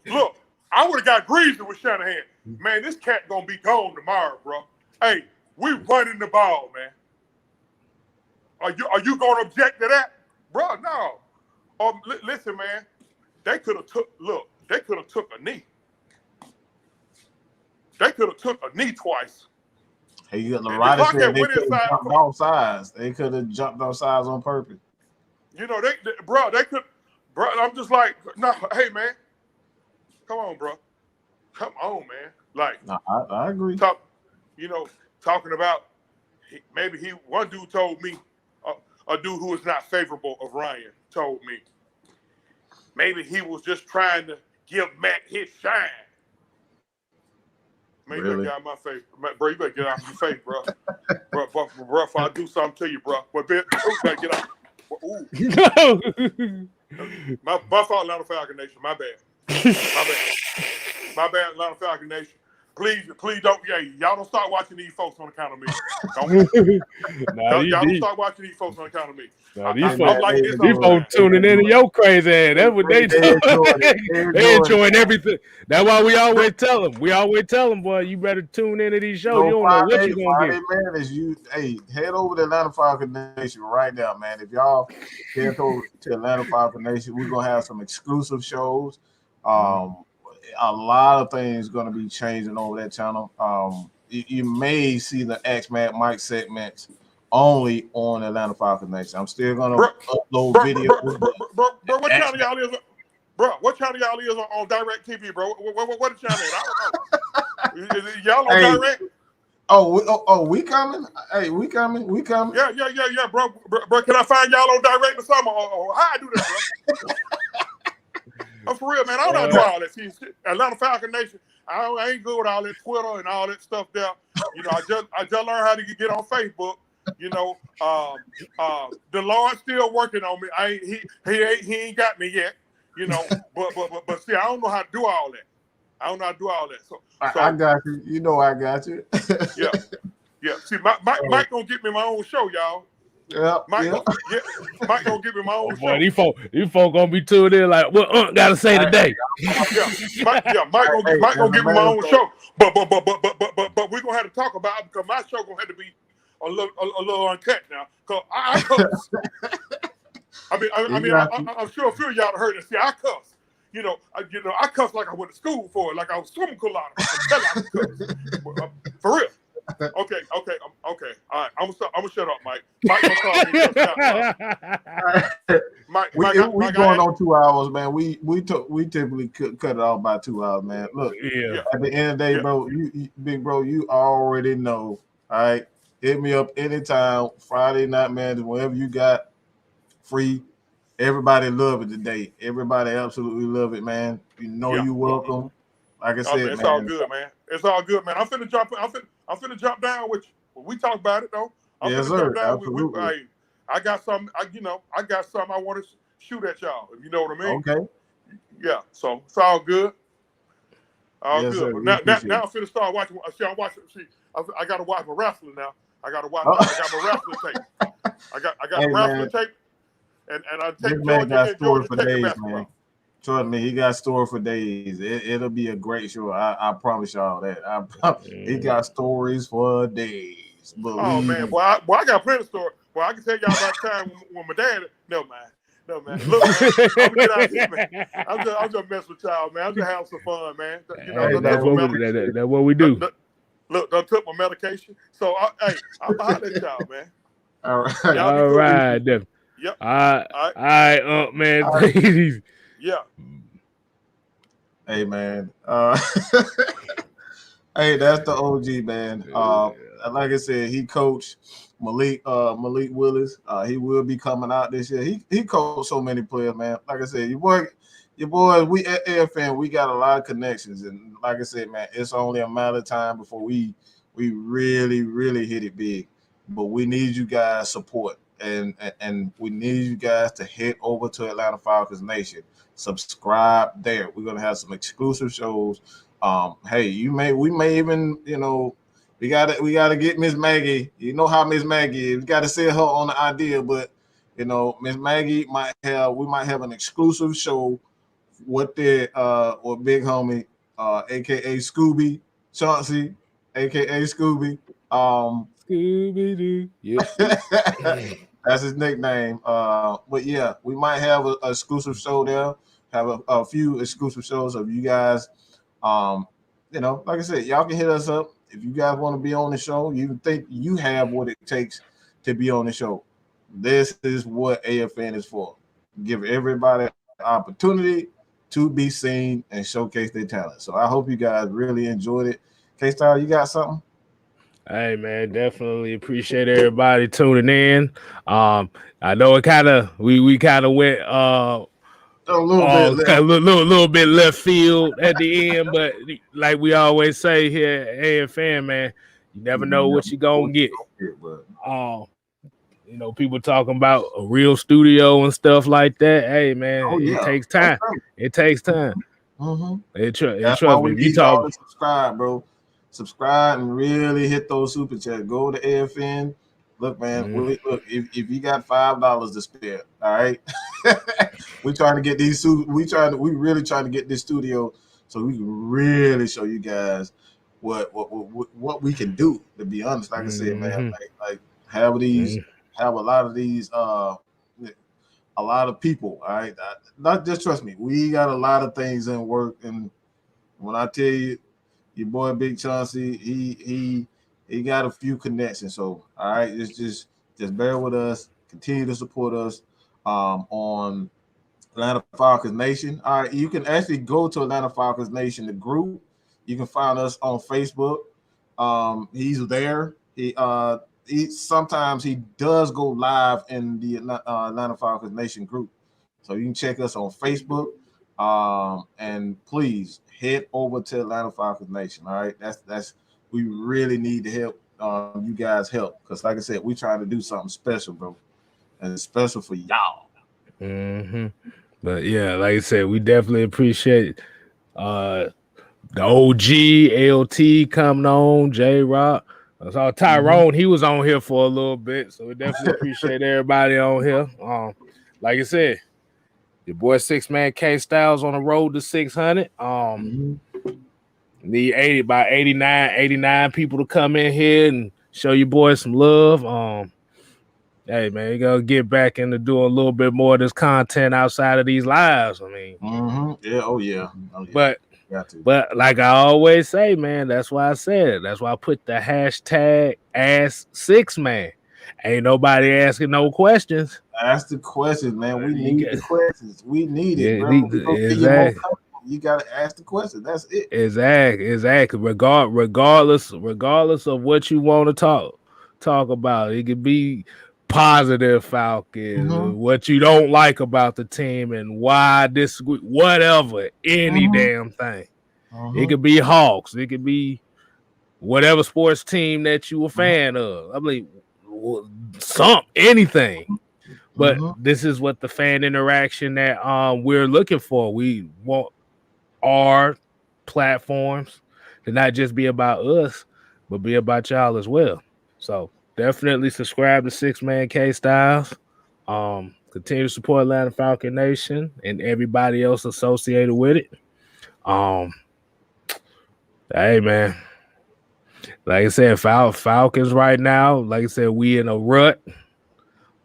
Look, I would have got greasy with Shanahan. Man, this cat gonna be gone tomorrow, bro. Hey, we running the ball, man. Are you gonna object to that, bro? No. Listen, man. They could have took a knee. They could have took a knee twice. Hey, you got the writer said they could have jumped off sides. They could have jumped off sides on purpose. You know, they could, bro. I'm just like, no, hey, man, come on, bro, come on, man. Like, no, I agree. Talking about one dude told me, a dude who is not favorable of Ryan told me, maybe he was just trying to give Matt his shine. Man, you better Really? get out of my face. Bro, you better get out of my face, bro. bro, if I do something to you, bro. But you better get out. Ooh. My fault, Atlanta Falcon Nation. My bad. My bad, Atlanta Falcon Nation. Please don't. Yeah, y'all don't start watching these folks on account of me. Y'all don't start watching these folks on account of me. These folks tuning into your crazy ass. That's what they do. They enjoying everything. That's why we always tell them. Boy, you better tune into these shows. You don't know what you're gonna get. Man, head over to Atlanta Falcons Nation right now, man. If y'all head over to Atlanta Falcons Nation, we're gonna have some exclusive shows. A lot of things going to be changing over that channel. You may see the Mike segments only on Atlanta Falcons Nation. I'm still going to upload videos. Bro, what channel y'all is? Bro, what channel y'all is on Direct TV, bro? What channel is? I don't know. Y'all on Direct? We coming? Hey, we coming? Yeah, bro. Can I find y'all on Direct or something? Or how I do that, bro? I'm for real, man. I don't know how to do all that. See, Atlanta Falcon Nation, I ain't good with all that Twitter and all that stuff there. You know, I just learned how to get on Facebook. You know, the Lord's still working on me. He ain't got me yet. You know, but see, I don't know how to do all that. So I got you. You know, I got you. Yeah. See, Mike gonna get me my own show, y'all. Mike gonna give me my own show. These folk gonna be tuned in like what gotta say today. Mike gonna give me my own show. But we're gonna have to talk about it because my show gonna have to be a little uncut now. Cause I cuss. I'm sure a few of y'all have heard it. See, I cuss. You know, I cuss like I went to school for it, like I was swimming colada. For real. Okay. All right, I'm gonna shut up, Mike. Mike gonna call me. We going on 2 hours, man. We typically cut it off by 2 hours, man. Look, at the end of the day, bro, you big bro, you already know. All right, hit me up anytime. Friday night, man. Whenever you got free. Everybody love it today. Everybody absolutely love it, man. You know you welcome. Like I said, it's all good, man. It's all good, man. I'm finna jump down with you. We talk about it though. Yes, sir. Absolutely. I got something. I got something I want to shoot at y'all. If you know what I mean. Okay. Yeah. So it's all good. All yes, good. Sir. But now I'm finna start watching. See, I'm watching. See, I got to watch my wrestling now. I got my wrestling tape. I got a wrestling tape. And I take Georgia for days, man. Trust me, he got story for days. It'll be a great show. I promise y'all that. He got stories for days. Oh man, boy, I got plenty of stories. Well, I can tell y'all about the time when my dad. No man. Look, man, I'm get out here, man. I'm just messing with y'all, man. I'm just having some fun, man. You know, that's what we do. Look, I took my medication, so I'm behind at y'all, man. All right, all right, then. Yep. All right, man. Please. Yeah. Hey, man. Hey, that's the OG, man. Like I said, he coached Malik Willis. He will be coming out this year. He coached so many players, man. Like I said, your boys, we at AFN, we got a lot of connections, and like I said, man, it's only a matter of time before we really, really hit it big. But we need you guys' support. And we need you guys to head over to Atlanta Falcons Nation. Subscribe there. We're gonna have some exclusive shows. Hey, we may even, we gotta get Miss Maggie. You know how Miss Maggie is. We gotta sell her on the idea, but Miss Maggie we might have an exclusive show with Big Homie, aka Scooby Chauncey, aka Scooby. Scooby-Doo. Yep. That's his nickname. But yeah, we might have an exclusive show there. Have a few exclusive shows of you guys. Like I said, y'all can hit us up if you guys want to be on the show. You think you have what it takes to be on the show. This is what AFN is for. Give everybody an opportunity to be seen and showcase their talent. So I hope you guys really enjoyed it. Kstylz, you got something? Hey man, definitely appreciate everybody tuning in. I know it kind of we kind of went A little bit. little bit left field at the end, but like we always say here at AFN, man, you never know what you're gonna get. You know, people talking about a real studio and stuff like that. Hey, man, it takes time. It takes time. That's why we need y'all to subscribe, bro. Subscribe and really hit those super chats. Go to AFN. Look, man. Look, if you got $5 to spare, all right. We trying to get these. We really trying to get this studio so we can really show you guys what we can do. To be honest, like I said, man, like have a lot of these a lot of people. All right, not just trust me. We got a lot of things in work, and when I tell you, your boy Big Chauncey, he got a few connections. So all right, just bear with us. Continue to support us on Atlanta Falcons Nation. All right, you can actually go to Atlanta Falcons Nation, the group. You can find us on Facebook. He's there. He sometimes he does go live in the Atlanta Falcons Nation group. So you can check us on Facebook. And please head over to Atlanta Falcons Nation. All right, that's we really need to help you guys help, because like I said, we're trying to do something special, bro, and it's special for y'all. But yeah, like I said, we definitely appreciate the OG LT coming on, J Rock. I saw Tyrone, he was on here for a little bit, so we definitely appreciate everybody on here. Like I said, your boy Man Kstylz on the road to 600. Need 89 people to come in here and show you boys some love. Hey man, you gotta get back into doing a little bit more of this content outside of these lives. I mean, But like I always say, man, that's why I said it. That's why I put the hashtag Ask6Man. Ain't nobody asking no questions. Ask the questions, man. We need the questions. We need it, bro. Exactly. You gotta ask the question. That's it. Exactly. Regardless of what you want to talk about, it could be positive Falcons, what you don't like about the team, and why disagree. Whatever, any damn thing. It could be Hawks. It could be whatever sports team that you a fan of. I mean, anything. But this is what the fan interaction that we're looking for. We want our platforms to not just be about us, but be about y'all as well. So definitely subscribe to Man Kstylz. Continue to support Atlanta Falcon Nation and everybody else associated with it. Hey man, like I said, Falcons right now, like I said, we in a rut.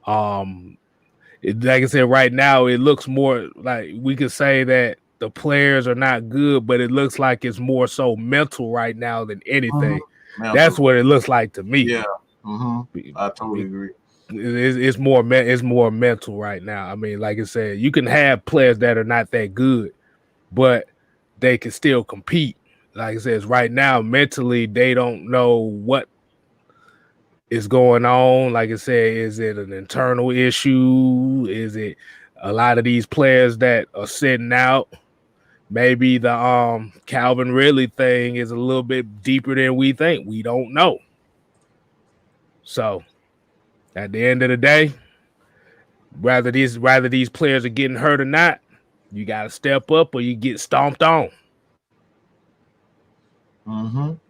Like I said, right now it looks more like we could say that the players are not good, but it looks like it's more so mental right now than anything. That's what it looks like to me. Yeah, I totally agree. It's more mental right now. I mean, like I said, you can have players that are not that good, but they can still compete. Like I said, right now, mentally, they don't know what is going on. Like I said, is it an internal issue? Is it a lot of these players that are sitting out? Maybe the Calvin Ridley thing is a little bit deeper than we think. We don't know. So at the end of the day, whether these players are getting hurt or not, you got to step up or you get stomped on.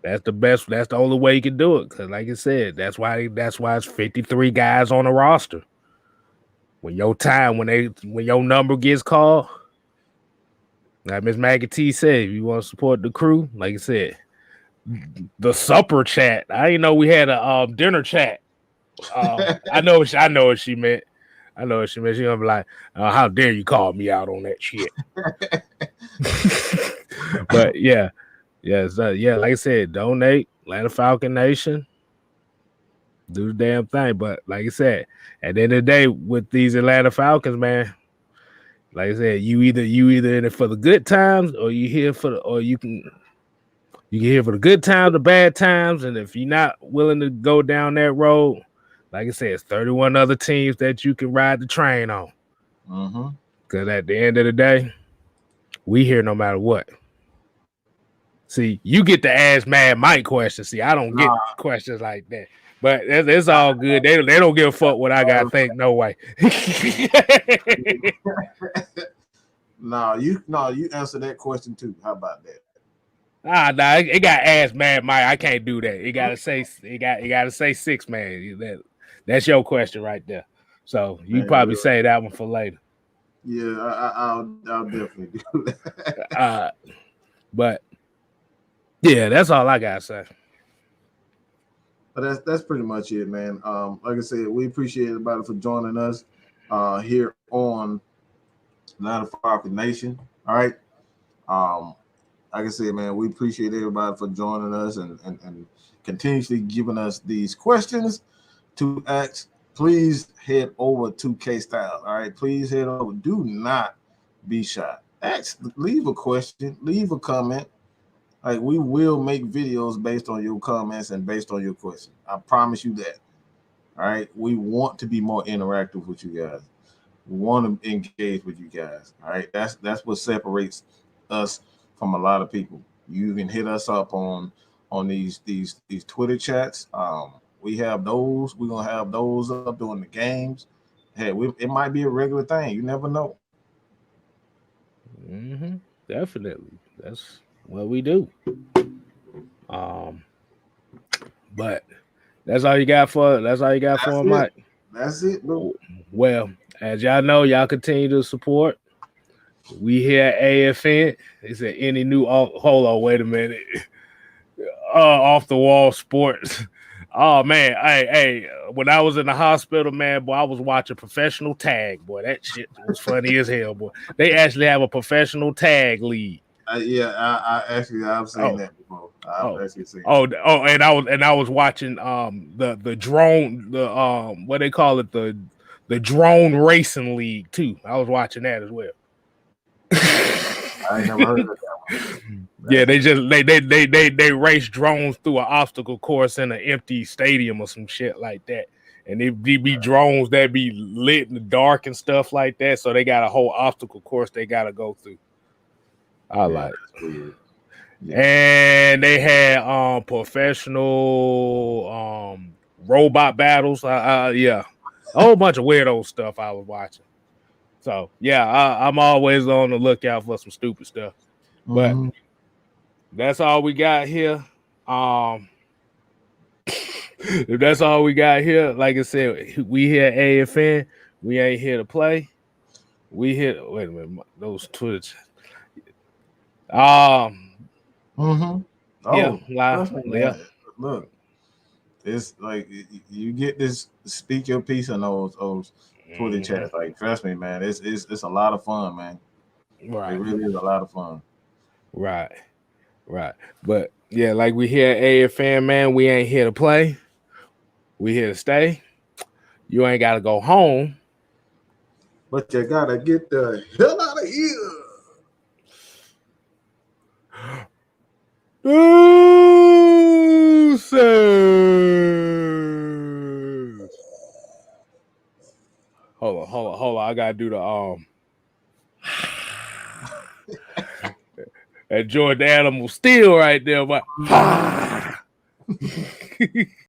That's the best. That's the only way you can do it. Because, like I said, that's why it's 53 guys on the roster. When your number gets called, like Miss Maggie T said, if you want to support the crew, like I said, the supper chat. I didn't know we had a dinner chat. I know what she meant. I know what she meant. She gonna be like, "How dare you call me out on that shit?" But yeah. Like I said, donate, Atlanta Falcon Nation, do the damn thing. But like I said, at the end of the day, with these Atlanta Falcons, man, like I said, you either in it for the good times, or you here for you can here for the good times, the bad times, and if you're not willing to go down that road, like I said, it's 31 other teams that you can ride the train on. Because at the end of the day, we here no matter what. See, you get to ask Mad Mike questions. See, I don't get questions like that. But it's all good. They don't give a fuck what I gotta think. No way. You answer that question too. How about that? Nah, it got asked Mad Mike. I can't do that. It gotta say 6 man. That's your question right there. So you probably say that one for later. Yeah, I'll definitely do that. But yeah, that's all I gotta say. But that's pretty much it, man. Like I said, we appreciate everybody for joining us here on Atlanta Falcons Nation. All right. Like I said, man, we appreciate everybody for joining us and continuously giving us these questions to ask. Please head over to Kstylz. All right. Please head over. Do not be shy. Leave a question, leave a comment. Like, we will make videos based on your comments and based on your question. I promise you that. All right. We want to be more interactive with you guys. We want to engage with you guys. All right. That's what separates us from a lot of people. You can hit us up on these Twitter chats. We have those. We're gonna have those up during the games. Hey, it might be a regular thing. You never know. Definitely. That's what we do. But that's all you got for Mike. That's it, bro. Well, as y'all know, y'all continue to support. We here at AFN. They said any new hold on, wait a minute. Off the wall sports. Oh man, hey, when I was in the hospital, man, boy, I was watching professional tag, boy. That shit was funny as hell, boy. They actually have a professional tag league. I've seen that before. And I was watching the drone, what they call it, the drone racing league too. I was watching that as well. I ain't never heard of that one. Yeah, they race drones through an obstacle course in an empty stadium or some shit like that. And they be drones that be lit in the dark and stuff like that. So they got a whole obstacle course they gotta go through. Like it. Weird. Yeah. And they had professional robot battles. Yeah, a whole bunch of weirdo stuff I was watching. So yeah, I'm always on the lookout for some stupid stuff. But that's all we got here. If that's all we got here, like I said, we here at AFN. We ain't here to play. We here. Wait a minute, those Twitter. Yeah. Look, it's like you get this. Speak your piece on those Twitter chats. Like, trust me, man. It's a lot of fun, man. Right. It really is a lot of fun. Right. But yeah, like we here at AFN, man. We ain't here to play. We here to stay. You ain't got to go home, but you gotta get the hell out of here. Hold on. I gotta do the that Jordan Animal Steel right there, but